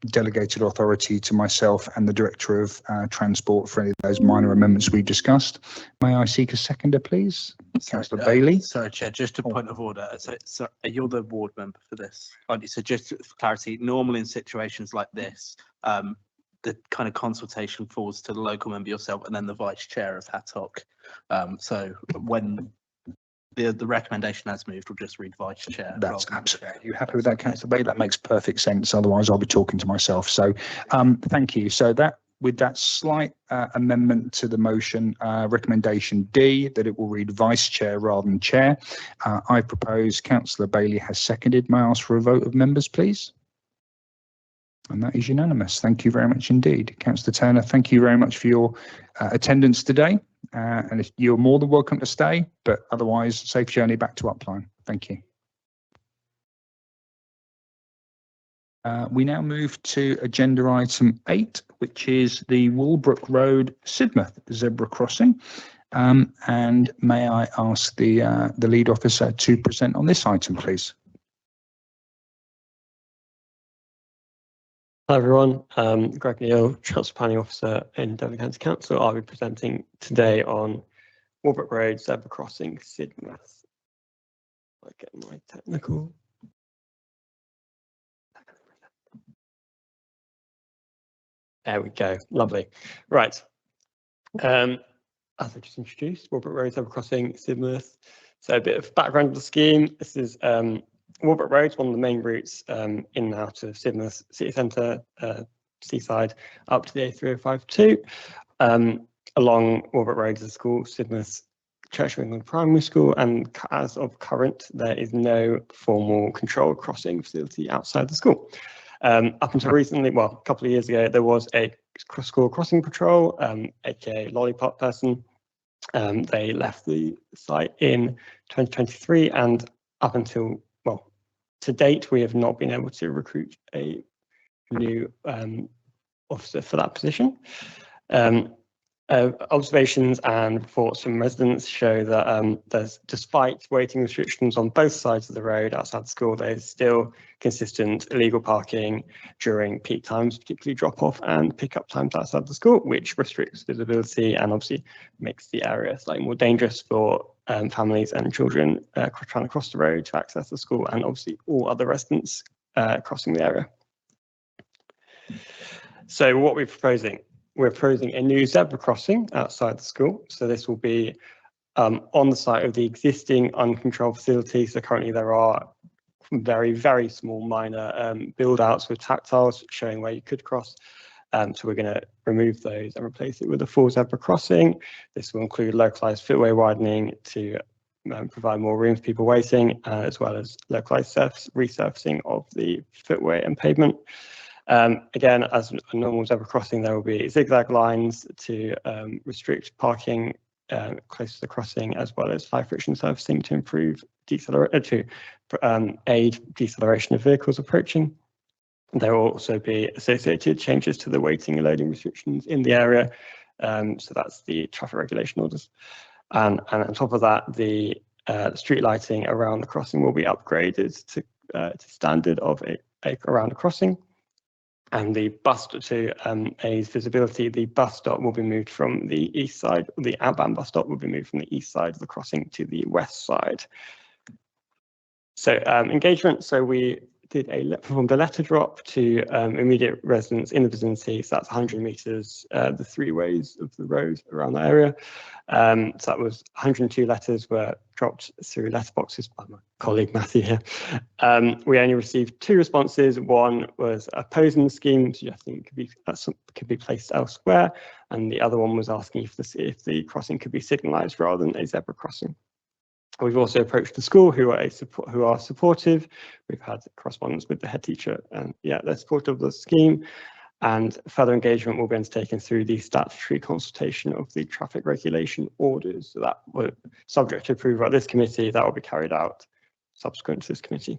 delegated authority to myself and the Director of Transport for any of those minor amendments we've discussed. May I seek a seconder, please? Councillor Bailey. Sorry, Chair, just a point of order. So you're the ward member for this. So just for clarity, normally in situations like this, the kind of consultation falls to the local member, yourself, and then the vice chair of HATOC. So when the recommendation has moved, we'll just read vice chair. That's absolutely. Are you happy with that, Councillor Bailey? That makes perfect sense. Otherwise, I'll be talking to myself. So, thank you. So that with that slight amendment to the motion, recommendation D, that it will read vice chair rather than chair. I propose Councillor Bailey has seconded. May I ask for a vote of members, please? And that is unanimous. Thank you very much indeed. Councillor Turner, thank you very much for your attendance today. And if you're more than welcome to stay, but otherwise, safe journey back to Upline. Thank you. We now move to agenda item 8, which is the Walbrook Road Sidmouth zebra crossing. And may I ask the lead officer to present on this item, please? Hi everyone, Greg Neal, Transport Planning Officer in Devon County Council. I'll be presenting today on Walbrook Road Zebra Crossing Sidmouth. I get my technical. There we go, lovely. Right, as I just introduced, Walbrook Road Zebra Crossing Sidmouth. So a bit of background of the scheme. This is Walbrook Road is one of the main routes in and out of Sidmouth city centre, seaside, up to the A3052. Along Walbrook Road is a school, Sidmouth Church of England Primary School, and as of current, there is no formal controlled crossing facility outside the school. Up until recently, well, a couple of years ago, there was a school crossing patrol, aka lollipop person. They left the site in 2023, and up until, well, to date, we have not been able to recruit a new officer for that position. Observations and reports from residents show that there's, despite waiting restrictions on both sides of the road outside the school, there's still consistent illegal parking during peak times, particularly drop-off and pick-up times outside the school, which restricts visibility and obviously makes the area slightly more dangerous for families and children trying to cross the road to access the school, and obviously all other residents crossing the area. So what we're proposing a new zebra crossing outside the school. So this will be on the site of the existing uncontrolled facility. So currently there are very, very small minor build outs with tactiles showing where you could cross. So we're going to remove those and replace it with a full zebra crossing. This will include localized footway widening to provide more room for people waiting, as well as localized resurfacing of the footway and pavement. Again, as a normal zebra crossing, there will be zigzag lines to restrict parking close to the crossing, as well as high friction surfacing to improve aid deceleration of vehicles approaching. There will also be associated changes to the waiting and loading restrictions in the area. So that's the traffic regulation orders. And on top of that, the street lighting around the crossing will be upgraded to standard of around the crossing. And the bus to aid visibility, the bus stop will be moved from the east side, the outbound bus stop will be moved from the east side of the crossing to the west side. So engagement, so we performed a letter drop to immediate residents in the vicinity, so that's 100 metres, the 3 ways of the road around that area. So that was 102 letters were dropped through letterboxes by my colleague Matthew here. We only received 2 responses. One was opposing the scheme, which I think could be placed elsewhere, and the other one was asking if the crossing could be signalised rather than a zebra crossing. We've also approached the school who are supportive. We've had correspondence with the head teacher, and yeah, they're supportive of the scheme. And further engagement will be undertaken through the statutory consultation of the traffic regulation orders. So that will, subject to approval at this committee, that will be carried out subsequent to this committee.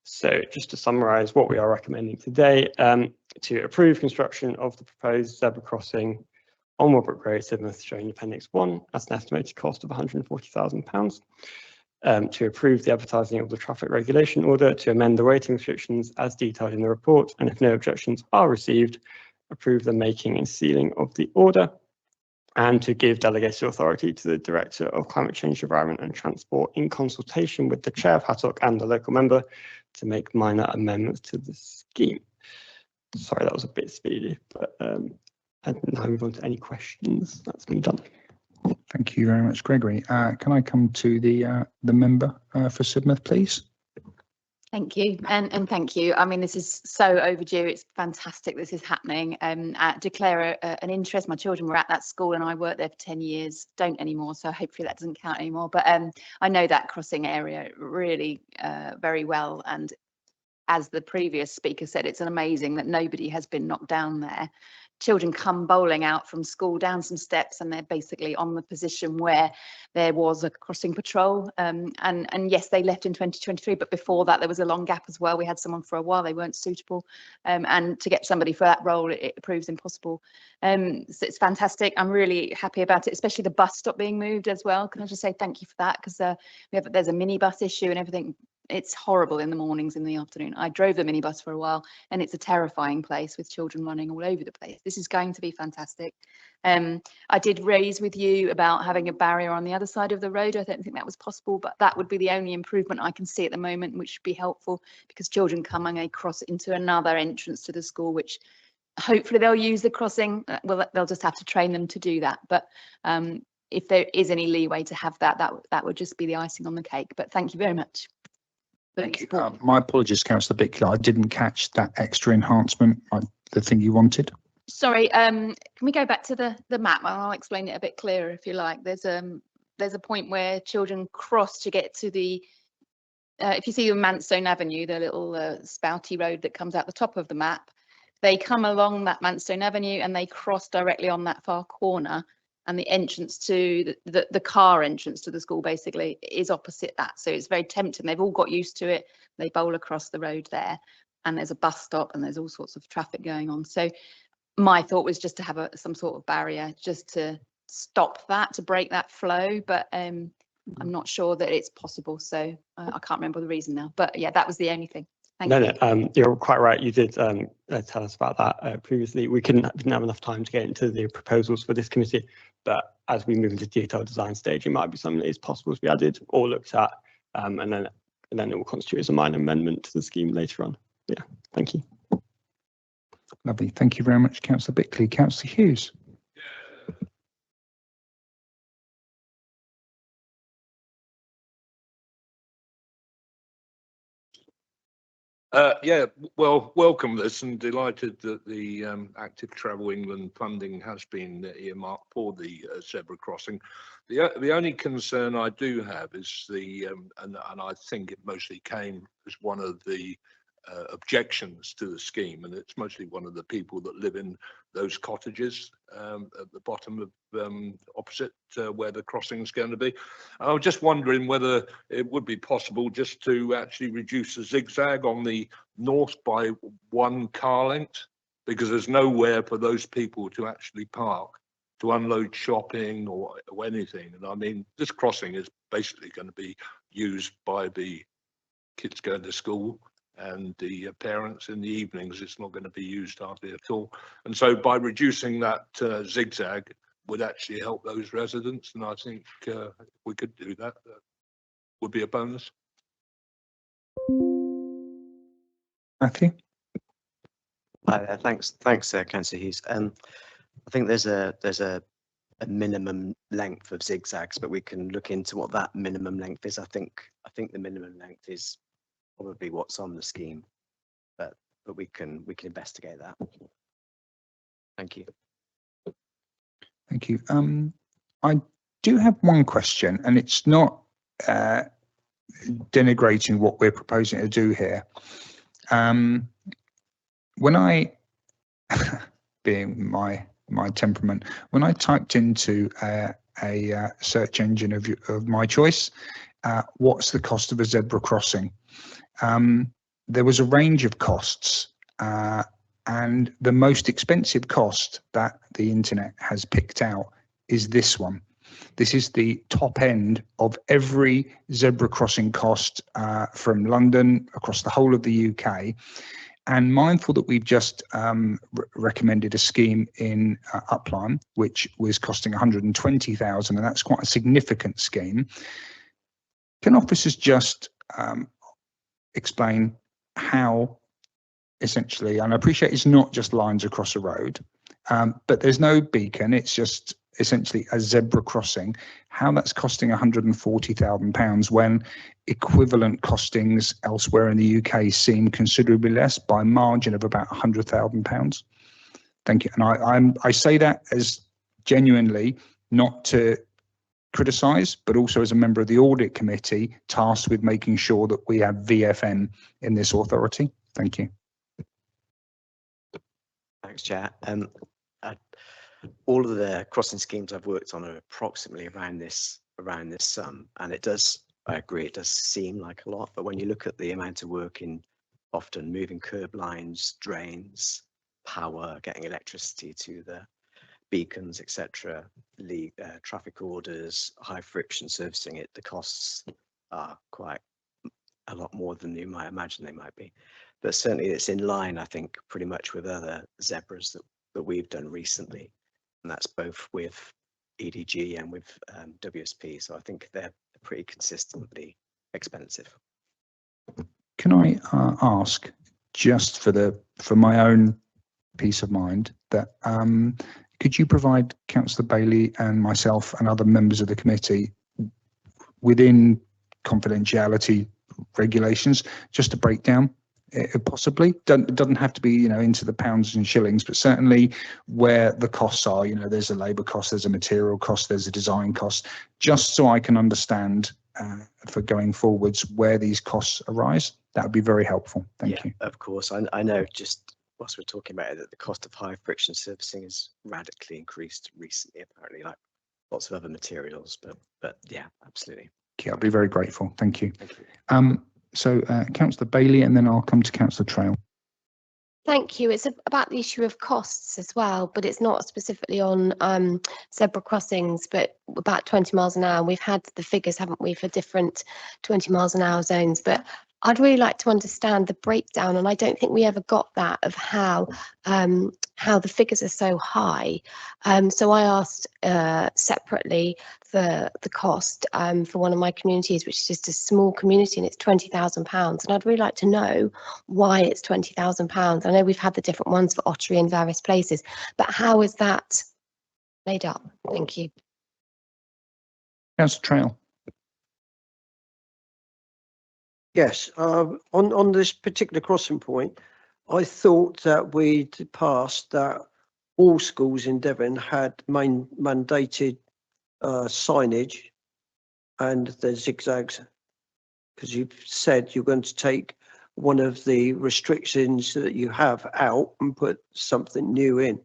So just to summarise what we are recommending today, to approve construction of the proposed zebra crossing on Walbrook Road, Sidmouth, showing Appendix 1 at an estimated cost of £140,000. To approve the advertising of the traffic regulation order, to amend the weighting restrictions as detailed in the report, and if no objections are received, approve the making and sealing of the order, and to give delegated authority to the Director of Climate Change, Environment and Transport in consultation with the Chair of HATOC and the local member to make minor amendments to the scheme. Sorry, that was a bit speedy, but and now move on to any questions. That's been done. Thank you very much, Gregory. Can I come to the member for Sidmouth, please? Thank you, and thank you. I mean, this is so overdue. It's fantastic this is happening. Declare an interest. My children were at that school and I worked there for 10 years, don't anymore, so hopefully that doesn't count anymore. But I know that crossing area really very well, and as the previous speaker said, it's amazing that nobody has been knocked down there. Children come bowling out from school down some steps and they're basically on the position where there was a crossing patrol. And yes, they left in 2023, but before that there was a long gap as well. We had someone for a while, they weren't suitable. And to get somebody for that role, it proves impossible. So it's fantastic. I'm really happy about it, especially the bus stop being moved as well. Can I just say thank you for that? Because there's a minibus issue and everything. It's horrible in the mornings, in the afternoon. I drove the minibus for a while and it's a terrifying place with children running all over the place. This is going to be fantastic. I did raise with you about having a barrier on the other side of the road. I don't think that was possible, but that would be the only improvement I can see at the moment, which would be helpful because children coming across into another entrance to the school, which hopefully they'll use the crossing. Well, they'll just have to train them to do that. But if there is any leeway to have that would just be the icing on the cake. But thank you very much. Thank you. My apologies, Councillor Bickley. I didn't catch that extra enhancement, the thing you wanted. Sorry, can we go back to the map? I'll explain it a bit clearer if you like. There's a point where children cross to get to the, if you see the Manstone Avenue, the little spouty road that comes out the top of the map, they come along that Manstone Avenue and they cross directly on that far corner. And the entrance to the car entrance to the school basically is opposite that. So it's very tempting. They've all got used to it. They bowl across the road there and there's a bus stop and there's all sorts of traffic going on. So my thought was just to have some sort of barrier just to stop that, to break that flow. But I'm not sure that it's possible. So I can't remember the reason now. But yeah, that was the only thing. Thank you. No, you're quite right. You did tell us about that previously. We didn't have enough time to get into the proposals for this committee, but as we move into detailed design stage, it might be something that is possible to be added or looked at, and then it will constitute as a minor amendment to the scheme later on. Yeah, thank you. Lovely. Thank you very much, Councillor Bickley. Councillor Hughes. Yeah, well, welcome this and delighted that the Active Travel England funding has been earmarked for the zebra crossing. The only concern I do have is and I think it mostly came as one of the objections to the scheme, and it's mostly one of the people that live in those cottages at the bottom of opposite where the crossing is going to be. I was just wondering whether it would be possible just to actually reduce the zigzag on the north by 1 car length, because there's nowhere for those people to actually park. to unload shopping or anything. And I mean, this crossing is basically going to be used by the kids going to school and the parents in the evenings. It's not going to be used hardly at all. And so by reducing that zigzag would actually help those residents. And I think if we could do that, that would be a bonus. Matthew? Hi there. Thanks, Councillor Hughes. I think there's a minimum length of zigzags, but we can look into what that minimum length is. I think the minimum length is probably what's on the scheme, but we can investigate that. Thank you. Thank you. I do have one question, and it's not denigrating what we're proposing to do here. When I, being my temperament, when I typed into a search engine of my choice, what's the cost of a zebra crossing? There was a range of costs, and the most expensive cost that the internet has picked out is this one. This is the top end of every zebra crossing cost from London across the whole of the UK. And mindful that we've just recommended a scheme in Upline, which was costing 120,000, and that's quite a significant scheme. Can officers just explain how, essentially, and I appreciate it's not just lines across a road, but there's no beacon, it's just essentially a zebra crossing, how that's costing £140,000 when equivalent costings elsewhere in the UK seem considerably less by a margin of about £100,000. Thank you. And I say that as genuinely not to criticise, but also as a member of the audit committee tasked with making sure that we have VFM in this authority. Thank you. Thanks, Chair. All of the crossing schemes I've worked on are approximately around this sum, and it does, I agree, it does seem like a lot, but when you look at the amount of work in often moving curb lines, drains, power, getting electricity to the beacons, etc., traffic orders, high friction servicing it, the costs are quite a lot more than you might imagine they might be. But certainly it's in line, I think, pretty much with other zebras that we've done recently. And that's both with EDG and with WSP. So I think they're pretty consistently expensive. Can I ask, just for my own peace of mind, that could you provide Councillor Bailey and myself and other members of the committee, within confidentiality regulations, just a breakdown? Possibly it doesn't have to be into the pounds and shillings, but certainly where the costs are. There's a labour cost, there's a material cost, there's a design cost, just so I can understand for going forwards where these costs arise. That would be very helpful. Thank you. Of course, I know, just whilst we're talking about it, that the cost of high friction servicing has radically increased recently, apparently, like lots of other materials, but yeah, absolutely. Okay, I'll be very grateful. Thank you. So Councillor Bailey, and then I'll come to Councillor Trail. Thank you. It's about the issue of costs as well, but it's not specifically on zebra crossings, but about 20 miles an hour. We've had the figures, haven't we, for different 20 miles an hour zones, but I'd really like to understand the breakdown, and I don't think we ever got that, of how the figures are so high. So I asked separately for the cost for one of my communities, which is just a small community, and it's £20,000. And I'd really like to know why it's £20,000. I know we've had the different ones for Ottery in various places, but how is that made up? Thank you. Councillor Trail. Yes, on this particular crossing point, I thought that we'd passed that all schools in Devon had mandated signage and the zigzags, because you've said you're going to take one of the restrictions that you have out and put something new in.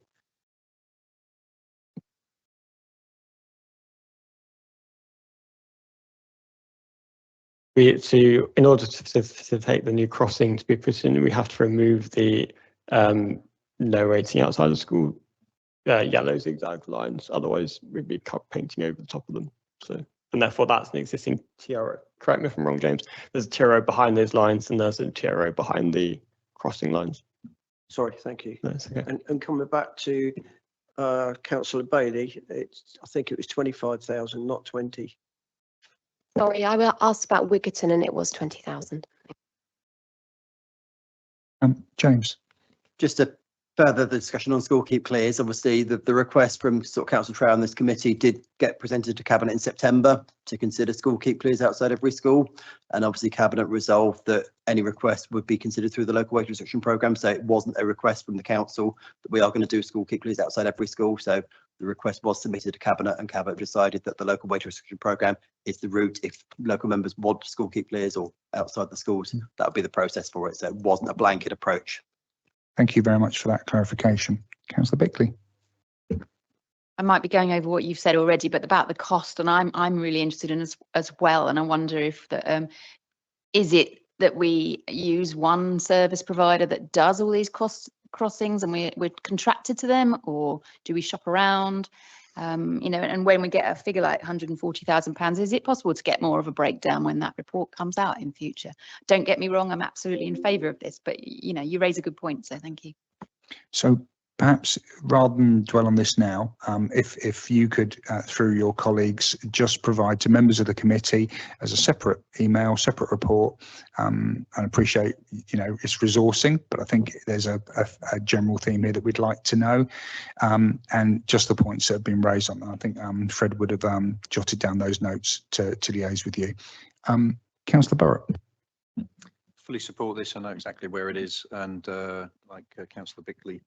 In order to facilitate the new crossing to be put in, we have to remove the no rating outside of school yellow zigzag lines. Otherwise, we'd be painting over the top of them. So, and therefore that's an existing TRO. Correct me if I'm wrong, James. There's a TRO behind those lines, and there's a TRO behind the crossing lines. Sorry, thank you. That's okay. And coming back to Councillor Bailey, I think it was 25,000, not 20. Sorry, I asked about Wiggerton and it was 20,000. James. Just to further the discussion on school keep clears, obviously the request from sort of Council Trow and this committee did get presented to Cabinet in September to consider school keep clears outside every school. And obviously Cabinet resolved that any request would be considered through the local waste restriction programme. So it wasn't a request from the council that we are going to do school keep clears outside every school. So the request was submitted to Cabinet and Cabinet decided that the local waste restriction programme is the route. If local members want school keep clears or outside the schools, that would be the process for it. So it wasn't a blanket approach. Thank you very much for that clarification. Councillor Bickley. I might be going over what you've said already, but about the cost, and I'm really interested in as well. And I wonder if is it that we use one service provider that does all these crossings and we're contracted to them, or do we shop around? You know, and when we get a figure like £140,000, is it possible to get more of a breakdown when that report comes out in future? Don't get me wrong, I'm absolutely in favour of this, but you know, you raise a good point, so thank you. So perhaps rather than dwell on this now, if you could, through your colleagues, just provide to members of the committee as a separate email, separate report, and appreciate, you know, it's resourcing, but I think there's a general theme here that we'd like to know, and just the points that have been raised on that. I think Fred would have jotted down those notes to liaise with you. Councillor Burrett. Fully support this. I know exactly where it is, and like Councillor Bickley,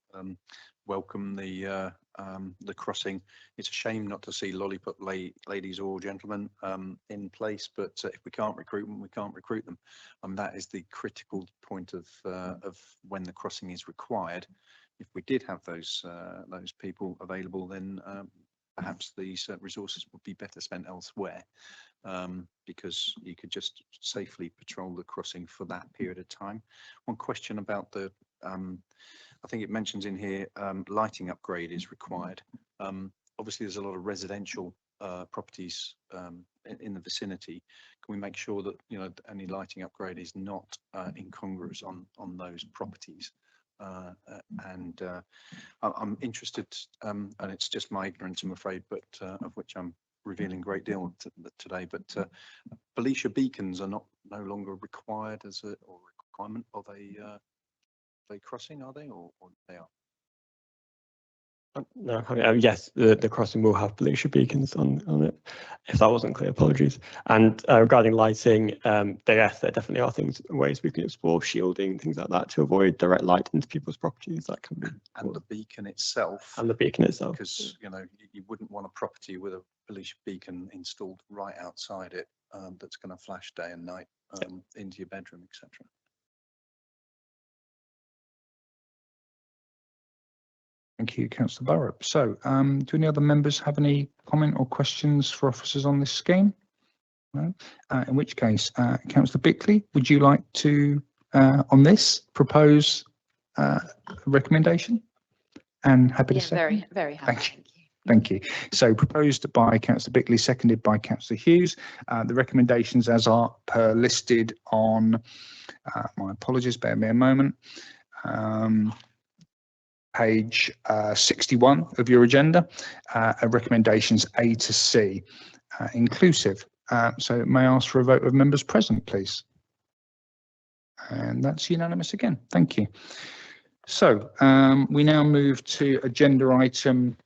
welcome the crossing. It's a shame not to see lollipop ladies or gentlemen in place, but if we can't recruit them, we can't recruit them. That is the critical point of when the crossing is required. If we did have those people available, then perhaps these resources would be better spent elsewhere. Because you could just safely patrol the crossing for that period of time. One question about the, I think it mentions in here, lighting upgrade is required. Obviously, there's a lot of residential properties in the vicinity. Can we make sure that, you know, any lighting upgrade is not incongruous on those properties? I'm interested, and it's just my ignorance, I'm afraid, but of which I'm revealing a great deal today, but Felicia beacons are no longer required as a requirement of a crossing, are they, or they are? No, yes, the crossing will have pollution beacons on it. If that wasn't clear, apologies. And regarding lighting, there definitely are ways we can explore shielding, things like that, to avoid direct light into people's properties. That can be. And the beacon itself. And the beacon itself. Because you know you wouldn't want a property with a pollution beacon installed right outside it that's going to flash day and night into your bedroom, etc. Thank you, Councillor Burrett. So, do any other members have any comment or questions for officers on this scheme? No? In which case, Councillor Bickley, would you like to, on this, propose a recommendation? And happy to Yeah, second. very happy. Thank you. Thank you. So proposed by Councillor Bickley, seconded by Councillor Hughes. The recommendations as are per listed on, my apologies, bear me a moment. Page 61 of your agenda, recommendations A to C, inclusive. So may I ask for a vote of members present, please? And that's unanimous again. Thank you. So we now move to agenda item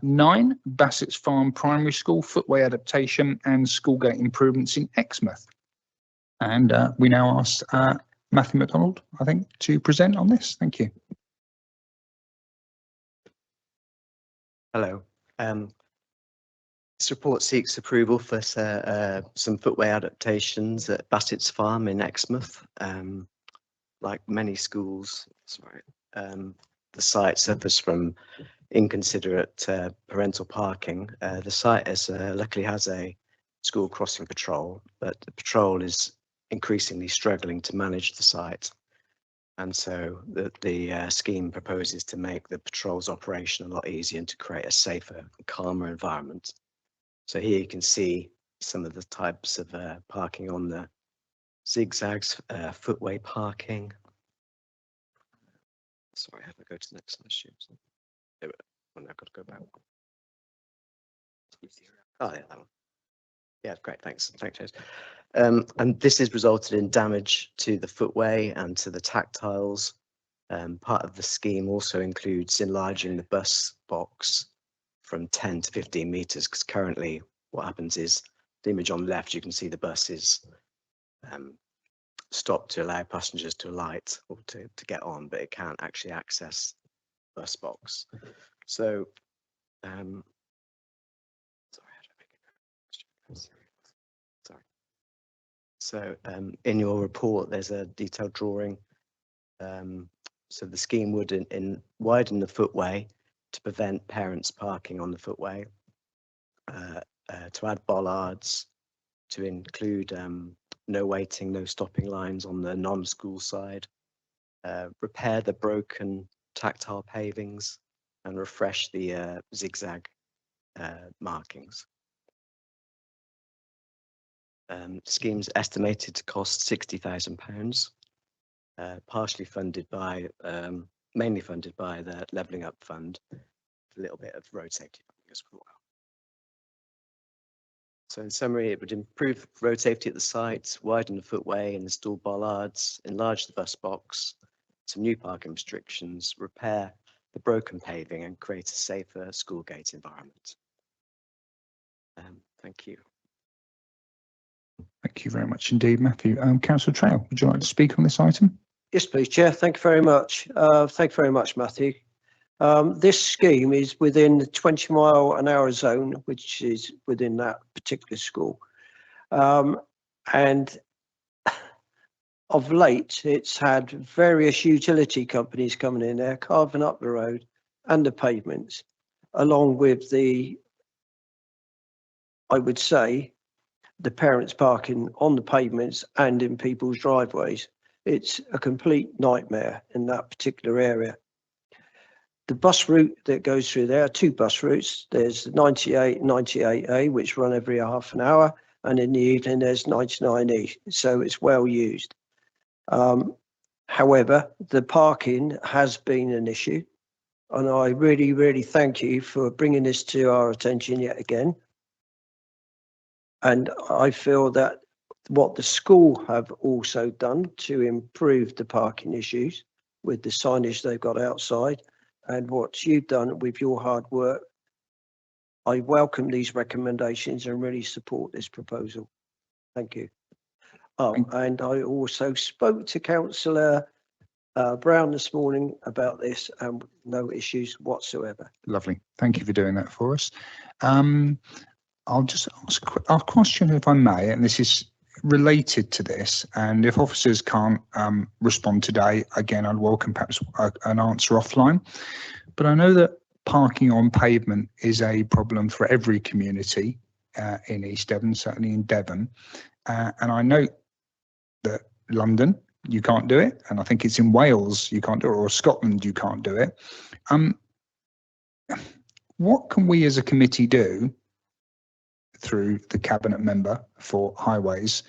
9, Bassett's Farm Primary School footway adaptation and school gate improvements in Exmouth. And we now ask Matthew McDonald, I think, to present on this. Thank you. Hello. This report seeks approval for some footway adaptations at Bassett's Farm in Exmouth. Like many schools, the site suffers from inconsiderate parental parking. The site luckily has a school crossing patrol, but the patrol is increasingly struggling to manage the site. And so the scheme proposes to make the patrols operation a lot easier and to create a safer, calmer environment. So here you can see some of the types of parking on the zigzags, footway parking. Sorry, have I go to the next slide? There we go. I've got to go back. Oh yeah, that one. Yeah, great, thanks. Thanks, James. And this has resulted in damage to the footway and to the tactiles. Part of the scheme also includes enlarging the bus box from 10 to 15 meters, because currently what happens is the image on the left, you can see the buses stop to allow passengers to alight or to get on, but it can't actually access the bus box. So, So in your report, there's a detailed drawing. So the scheme would widen the footway to prevent parents parking on the footway, to add bollards, to include no waiting, no stopping lines on the non-school side, repair the broken tactile pavings, and refresh the zigzag markings. Scheme's estimated to cost £60,000, partially funded by, mainly funded by the Levelling Up Fund, a little bit of road safety as well. So in summary, it would improve road safety at the site, widen the footway and install bollards, enlarge the bus box, some new parking restrictions, repair the broken paving and create a safer school gate environment. Thank you. Thank you very much indeed, Matthew. Councillor Trail, would you like to speak on this item? Yes, please, Chair. Thank you very much. Thank you very much, Matthew. This scheme is within the 20-mile-an-hour zone, which is within that particular school. And of late, it's had various utility companies coming in there, carving up the road and the pavements, along with the, I would say, the parents parking on the pavements and in people's driveways. It's a complete nightmare in that particular area. The bus route that goes through there are two bus routes. There's 98, 98A, which run every half an hour, and in the evening there's 99E, so it's well used. However, the parking has been an issue, and I really, really thank you for bringing this to our attention yet again. And I feel that what the school have also done to improve the parking issues with the signage they've got outside and what you've done with your hard work, I welcome these recommendations and really support this proposal. Thank you. And I also spoke to Councillor Brown this morning about this and no issues whatsoever. Lovely. Thank you for doing that for us. I'll just ask a question, if I may, and this is related to this. And if officers can't respond today, again, I'd welcome perhaps an answer offline. But I know that parking on pavement is a problem for every community in East Devon, certainly in Devon. And I know that London, you can't do it. And I think it's in Wales, you can't do it, or Scotland, you can't do it. What can we as a committee do through the cabinet member for highways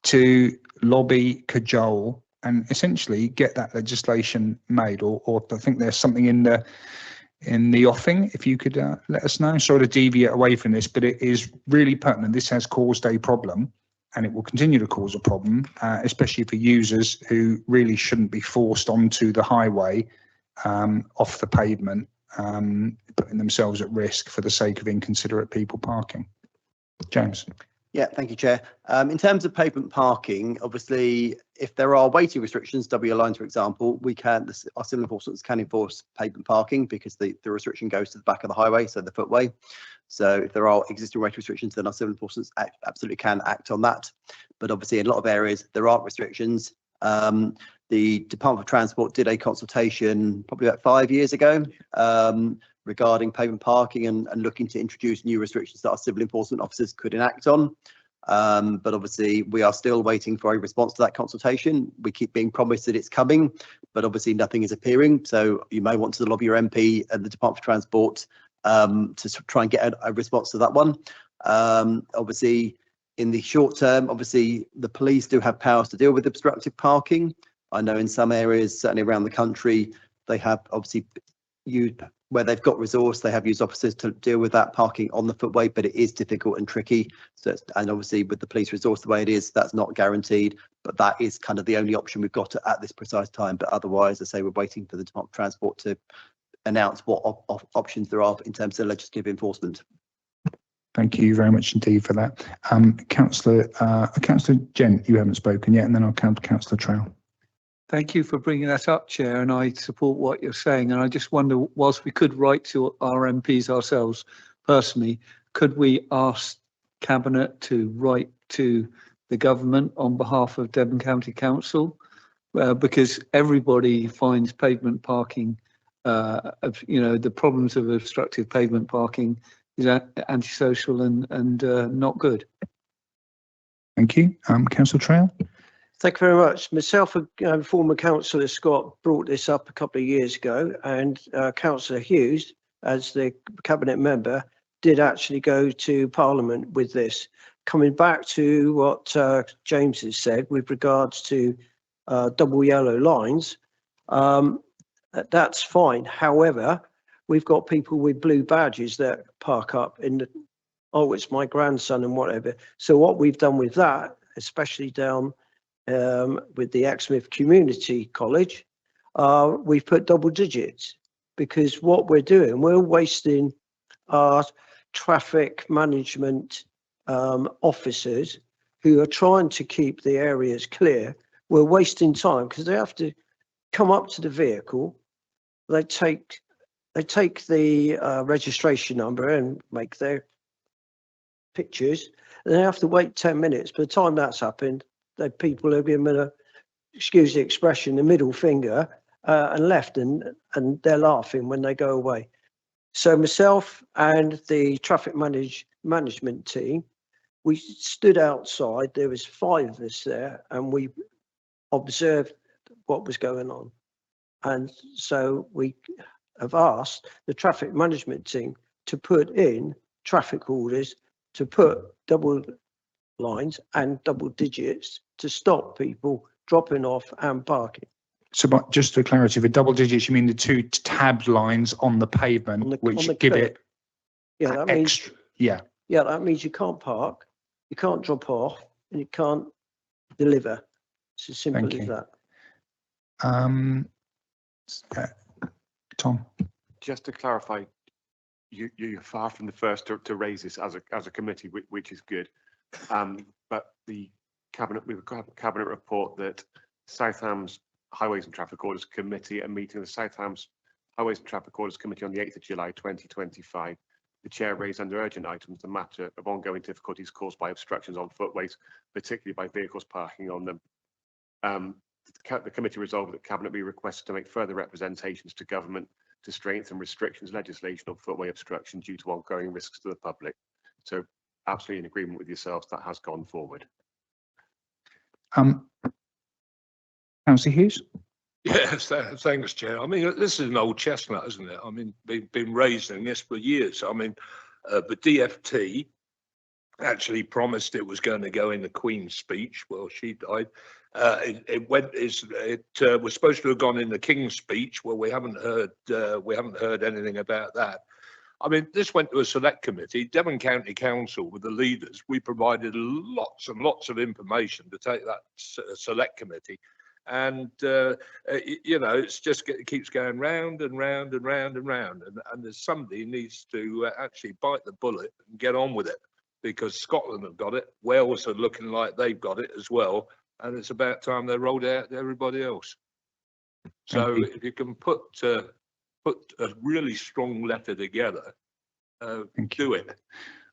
to lobby, cajole, and essentially get that legislation made? Or I think there's something in the offing, if you could let us know. Sorry to deviate away from this, but it is really pertinent. This has caused a problem and it will continue to cause a problem, especially for users who really shouldn't be forced onto the highway off the pavement, putting themselves at risk for the sake of inconsiderate people parking. James. Yeah, thank you, Chair. In terms of pavement parking, obviously, if there are weighting restrictions, W lines, for example, our civil enforcement can enforce pavement parking because the restriction goes to the back of the highway, so the footway. So if there are existing weight restrictions, then our civil enforcement absolutely can act on that. But obviously, in a lot of areas, there aren't restrictions. The Department of Transport did a consultation probably about 5 years ago regarding pavement parking and looking to introduce new restrictions that our civil enforcement officers could enact on. But obviously we are still waiting for a response to that consultation. We keep being promised that it's coming, but obviously nothing is appearing. So you may want to lobby your MP and the Department of Transport to try and get a response to that one. Obviously, in the short term, obviously the police do have powers to deal with obstructive parking. I know in some areas, certainly around the country, they have obviously used, where they've got resource, they have used officers to deal with that parking on the footway, but it is difficult and tricky. So, and obviously with the police resource the way it is, that's not guaranteed, but that is kind of the only option we've got at this precise time. But otherwise, I say we're waiting for the Department of Transport to announce what options there are in terms of legislative enforcement. Thank you very much indeed for that. Councillor Gent, you haven't spoken yet, and then I'll come to Councillor Trowell. Thank you for bringing that up, Chair, and I support what you're saying. And I just wonder, whilst we could write to our MPs ourselves personally, could we ask Cabinet to write to the government on behalf of Devon County Council? Because everybody finds pavement parking, the problems of obstructive pavement parking is antisocial and not good. Thank you. Councillor Trowell. Thank you very much. Myself and former Councillor Scott brought this up a couple of years ago, and Councillor Hughes, as the Cabinet member, did actually go to Parliament with this. Coming back to what James has said with regards to double yellow lines, that's fine. However, we've got people with blue badges that park up in the, oh, it's my grandson and whatever. So what we've done with that, especially down with the Exmouth Community College, we've put double digits, because what we're doing, we're wasting our traffic management officers who are trying to keep the areas clear. We're wasting time because they have to come up to the vehicle, they take the registration number and make their pictures, and they have to wait 10 minutes. By the time that's happened, the people have given them, excuse the expression, the middle finger and left, and they're laughing when they go away. So myself and the traffic management team, we stood outside. There was 5 of us there, and we observed what was going on. And so we have asked the traffic management team to put in traffic orders to put double lines and double digits to stop people dropping off and parking. So, but just for clarity, for double digits, you mean the 2 tabbed lines on the pavement, which give curb. it Yeah, that extra. means, Yeah. yeah, that means you can't park, you can't drop off, and you can't deliver. It's as simple Thank as you. that. Tom. Just to clarify, you're far from the first to raise this as a committee, which is good. But the we've got a cabinet report that South Hams Highways and Traffic Orders Committee, a meeting of the South Hams Highways and Traffic Orders Committee on the 8th of July 2025. The chair raised under urgent items the matter of ongoing difficulties caused by obstructions on footways, particularly by vehicles parking on them. The committee resolved that Cabinet be requested to make further representations to government to strengthen restrictions legislation on footway obstruction due to ongoing risks to the public. So absolutely in agreement with yourselves, that has gone forward. Councillor Hughes. Yes, thanks, Chair. I mean, this is an old chestnut, isn't it? I mean, been raising this for years. I mean, the DFT actually promised it was going to go in the Queen's speech. Well, she died. It was supposed to have gone in the King's speech. Well, we haven't heard anything about that. I mean, this went to a select committee, Devon County Council, with the leaders. We provided lots and lots of information to take that select committee. And, it's just, it keeps going round and round and round and round. And there's somebody needs to actually bite the bullet and get on with it, because Scotland have got it. Wales are looking like they've got it as well. And it's about time they rolled out to everybody else. So if you can put a really strong letter together, do it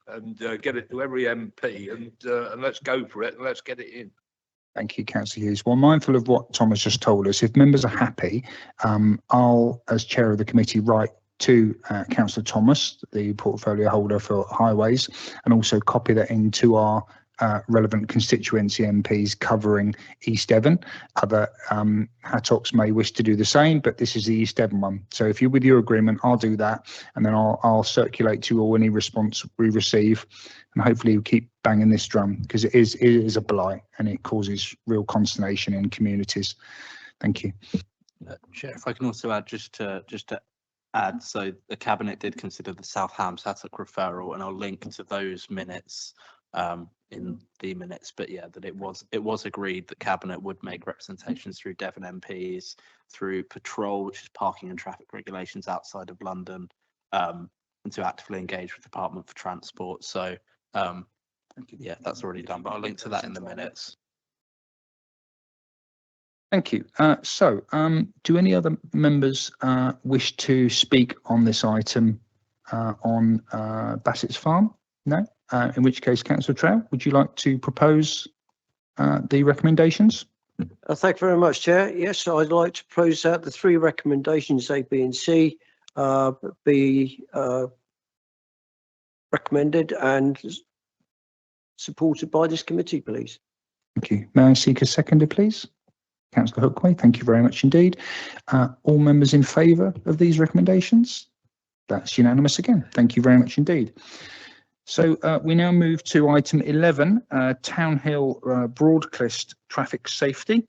and get it to every MP and let's go for it and let's get it in. Thank you, Councillor Hughes. Well, mindful of what Tom has just told us, if members are happy, I'll, as chair of the committee, write to Councillor Thomas, the portfolio holder for highways, and also copy that into our relevant constituency MPs covering East Devon. Other HATOCs may wish to do the same, but this is the East Devon one. So if you're with your agreement, I'll do that, and then I'll circulate to you all any response we receive, and hopefully we'll keep banging this drum, because it is a blight and it causes real consternation in communities. Thank you. Chair, if I can also add, just to add, so the Cabinet did consider the South Hams HATOC referral, and I'll link to those minutes in the minutes. But yeah, that it was agreed that Cabinet would make representations through Devon MPs, through Patrol, which is parking and traffic regulations outside of London, and to actively engage with the Department for Transport. So yeah, that's already done, but I'll link to that in the minutes. Thank you. Do any other members wish to speak on this item on Bassett's Farm? No? In which case, Councillor Trow, would you like to propose the recommendations? Thank you very much, Chair. Yes, I'd like to propose that the three recommendations, A, B and C, be recommended and supported by this committee, please. Thank you. May I seek a seconder, please? Councillor Hookway, thank you very much indeed. All members in favour of these recommendations? That's unanimous again. Thank you very much indeed. So we now move to item 11, Town Hill Broadclist Traffic Safety.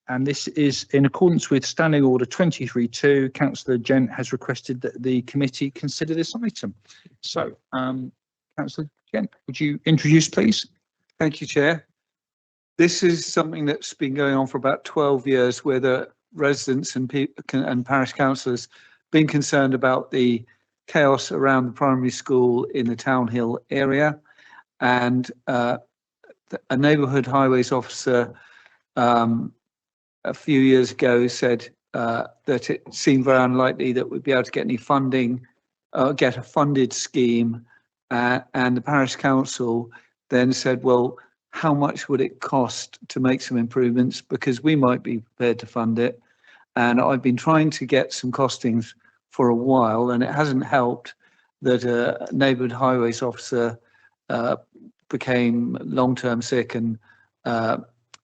And this is in accordance with Standing Order 23.2. Councillor Gent has requested that the committee consider this item. So, Councillor Gent, would you introduce, please? Thank you, Chair. This is something that's been going on for about 12 years, where the residents and parish councillors been concerned about the chaos around the primary school in the Town Hill area. And a neighbourhood highways officer a few years ago said that it seemed very unlikely that we'd be able to get any funding, get a funded scheme. And the parish council then said, well, how much would it cost to make some improvements, because we might be prepared to fund it. And I've been trying to get some costings for a while, and it hasn't helped that a neighbourhood highways officer became long-term sick, and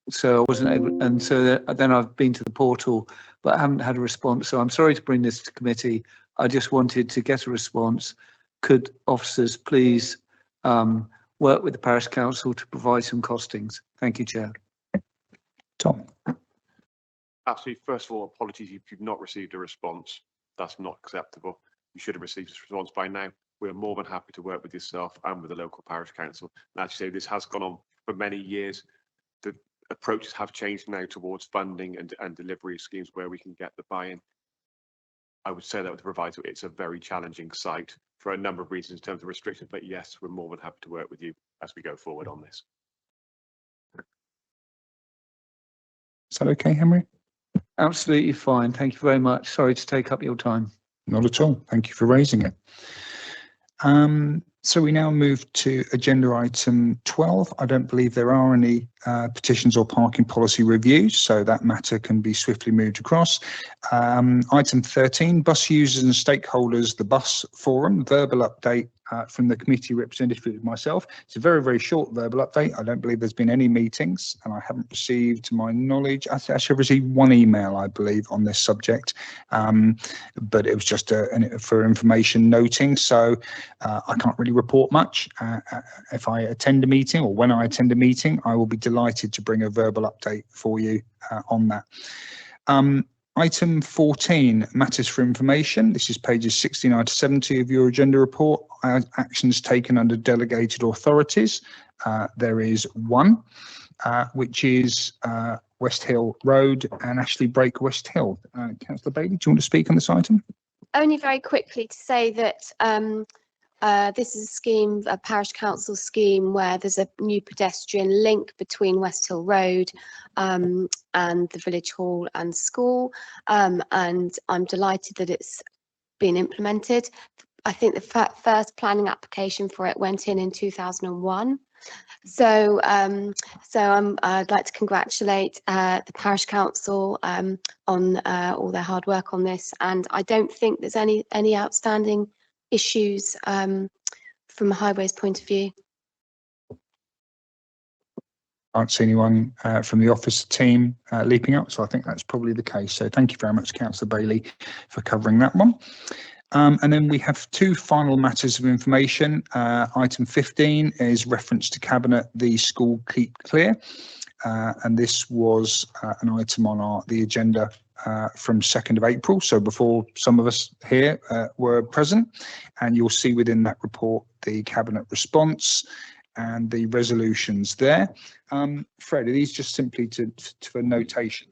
so I wasn't able, and so then I've been to the portal, but I haven't had a response. So I'm sorry to bring this to committee. I just wanted to get a response. Could officers please work with the parish council to provide some costings? Thank you, Chair. Tom. Absolutely. First of all, apologies if you've not received a response. That's not acceptable. You should have received a response by now. We're more than happy to work with yourself and with the local parish council. And actually, this has gone on for many years. The approaches have changed now towards funding and delivery schemes where we can get the buy-in. I would say that with the proviso, it's a very challenging site for a number of reasons in terms of restrictions, but yes, we're more than happy to work with you as we go forward on this. Is that okay, Henry? Absolutely fine. Thank you very much. Sorry to take up your time. Not at all. Thank you for raising it. So we now move to agenda item 12. I don't believe there are any petitions or parking policy reviews, so that matter can be swiftly moved across. Item 13, bus users and stakeholders, the bus forum, verbal update from the committee representative with myself. It's a very, very short verbal update. I don't believe there's been any meetings, and I haven't received, to my knowledge, I actually have received one email, I believe, on this subject, but it was just for information noting, so I can't really report much. If I attend a meeting, or when I attend a meeting, I will be delighted to bring a verbal update for you on that. Item 14, matters for information. This is pages 69 to 70 of your agenda report. Actions taken under delegated authorities. There is one, which is West Hill Road and Ashley Brake West Hill. Councillor Bailey, do you want to speak on this item? Only very quickly to say that this is a scheme, a parish council scheme, where there's a new pedestrian link between West Hill Road and the village hall and school, and I'm delighted that it's been implemented. I think the first planning application for it went in 2001. So I'd like to congratulate the parish council on all their hard work on this, and I don't think there's any outstanding issues from a highways point of view. Can't see anyone from the office team leaping up, so I think that's probably the case. So thank you very much, Councillor Bailey, for covering that one. And then we have two final matters of information. Item 15 is reference to Cabinet, the school keep clear. And this was an item on the agenda from 2nd of April, so before some of us here were present. And you'll see within that report the Cabinet response and the resolutions there. Fred, are these just simply for notation?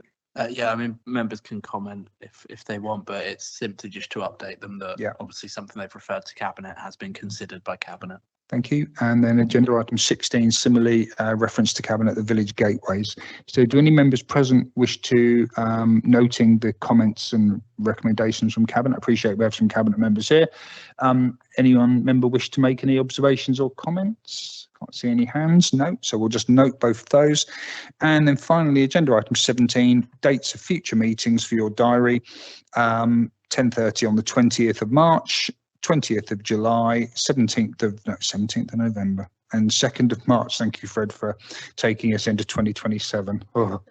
Yeah, I mean, members can comment if they want, but it's simply just to update them that obviously something they've referred to Cabinet has been considered by Cabinet. Thank you. And then agenda item 16, similarly reference to Cabinet, the village gateways. So do any members present wish to, noting the comments and recommendations from Cabinet? I appreciate we have some Cabinet members here. Anyone member wish to make any observations or comments? Can't see any hands. No. So we'll just note both of those. And then finally, agenda item 17, dates of future meetings for your diary. 10:30 on the 20th of March. 20th of July, 17th of November, and 2nd of March. Thank you, Fred, for taking us into 2027. Oh.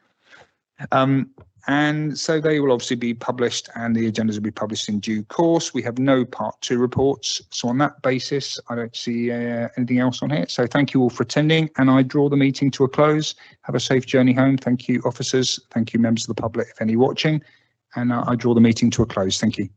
And so they will obviously be published, and the agendas will be published in due course. We have no part 2 reports. So on that basis, I don't see anything else on here. So thank you all for attending, and I draw the meeting to a close. Have a safe journey home. Thank you, officers. Thank you, members of the public, if any watching. And I draw the meeting to a close. Thank you.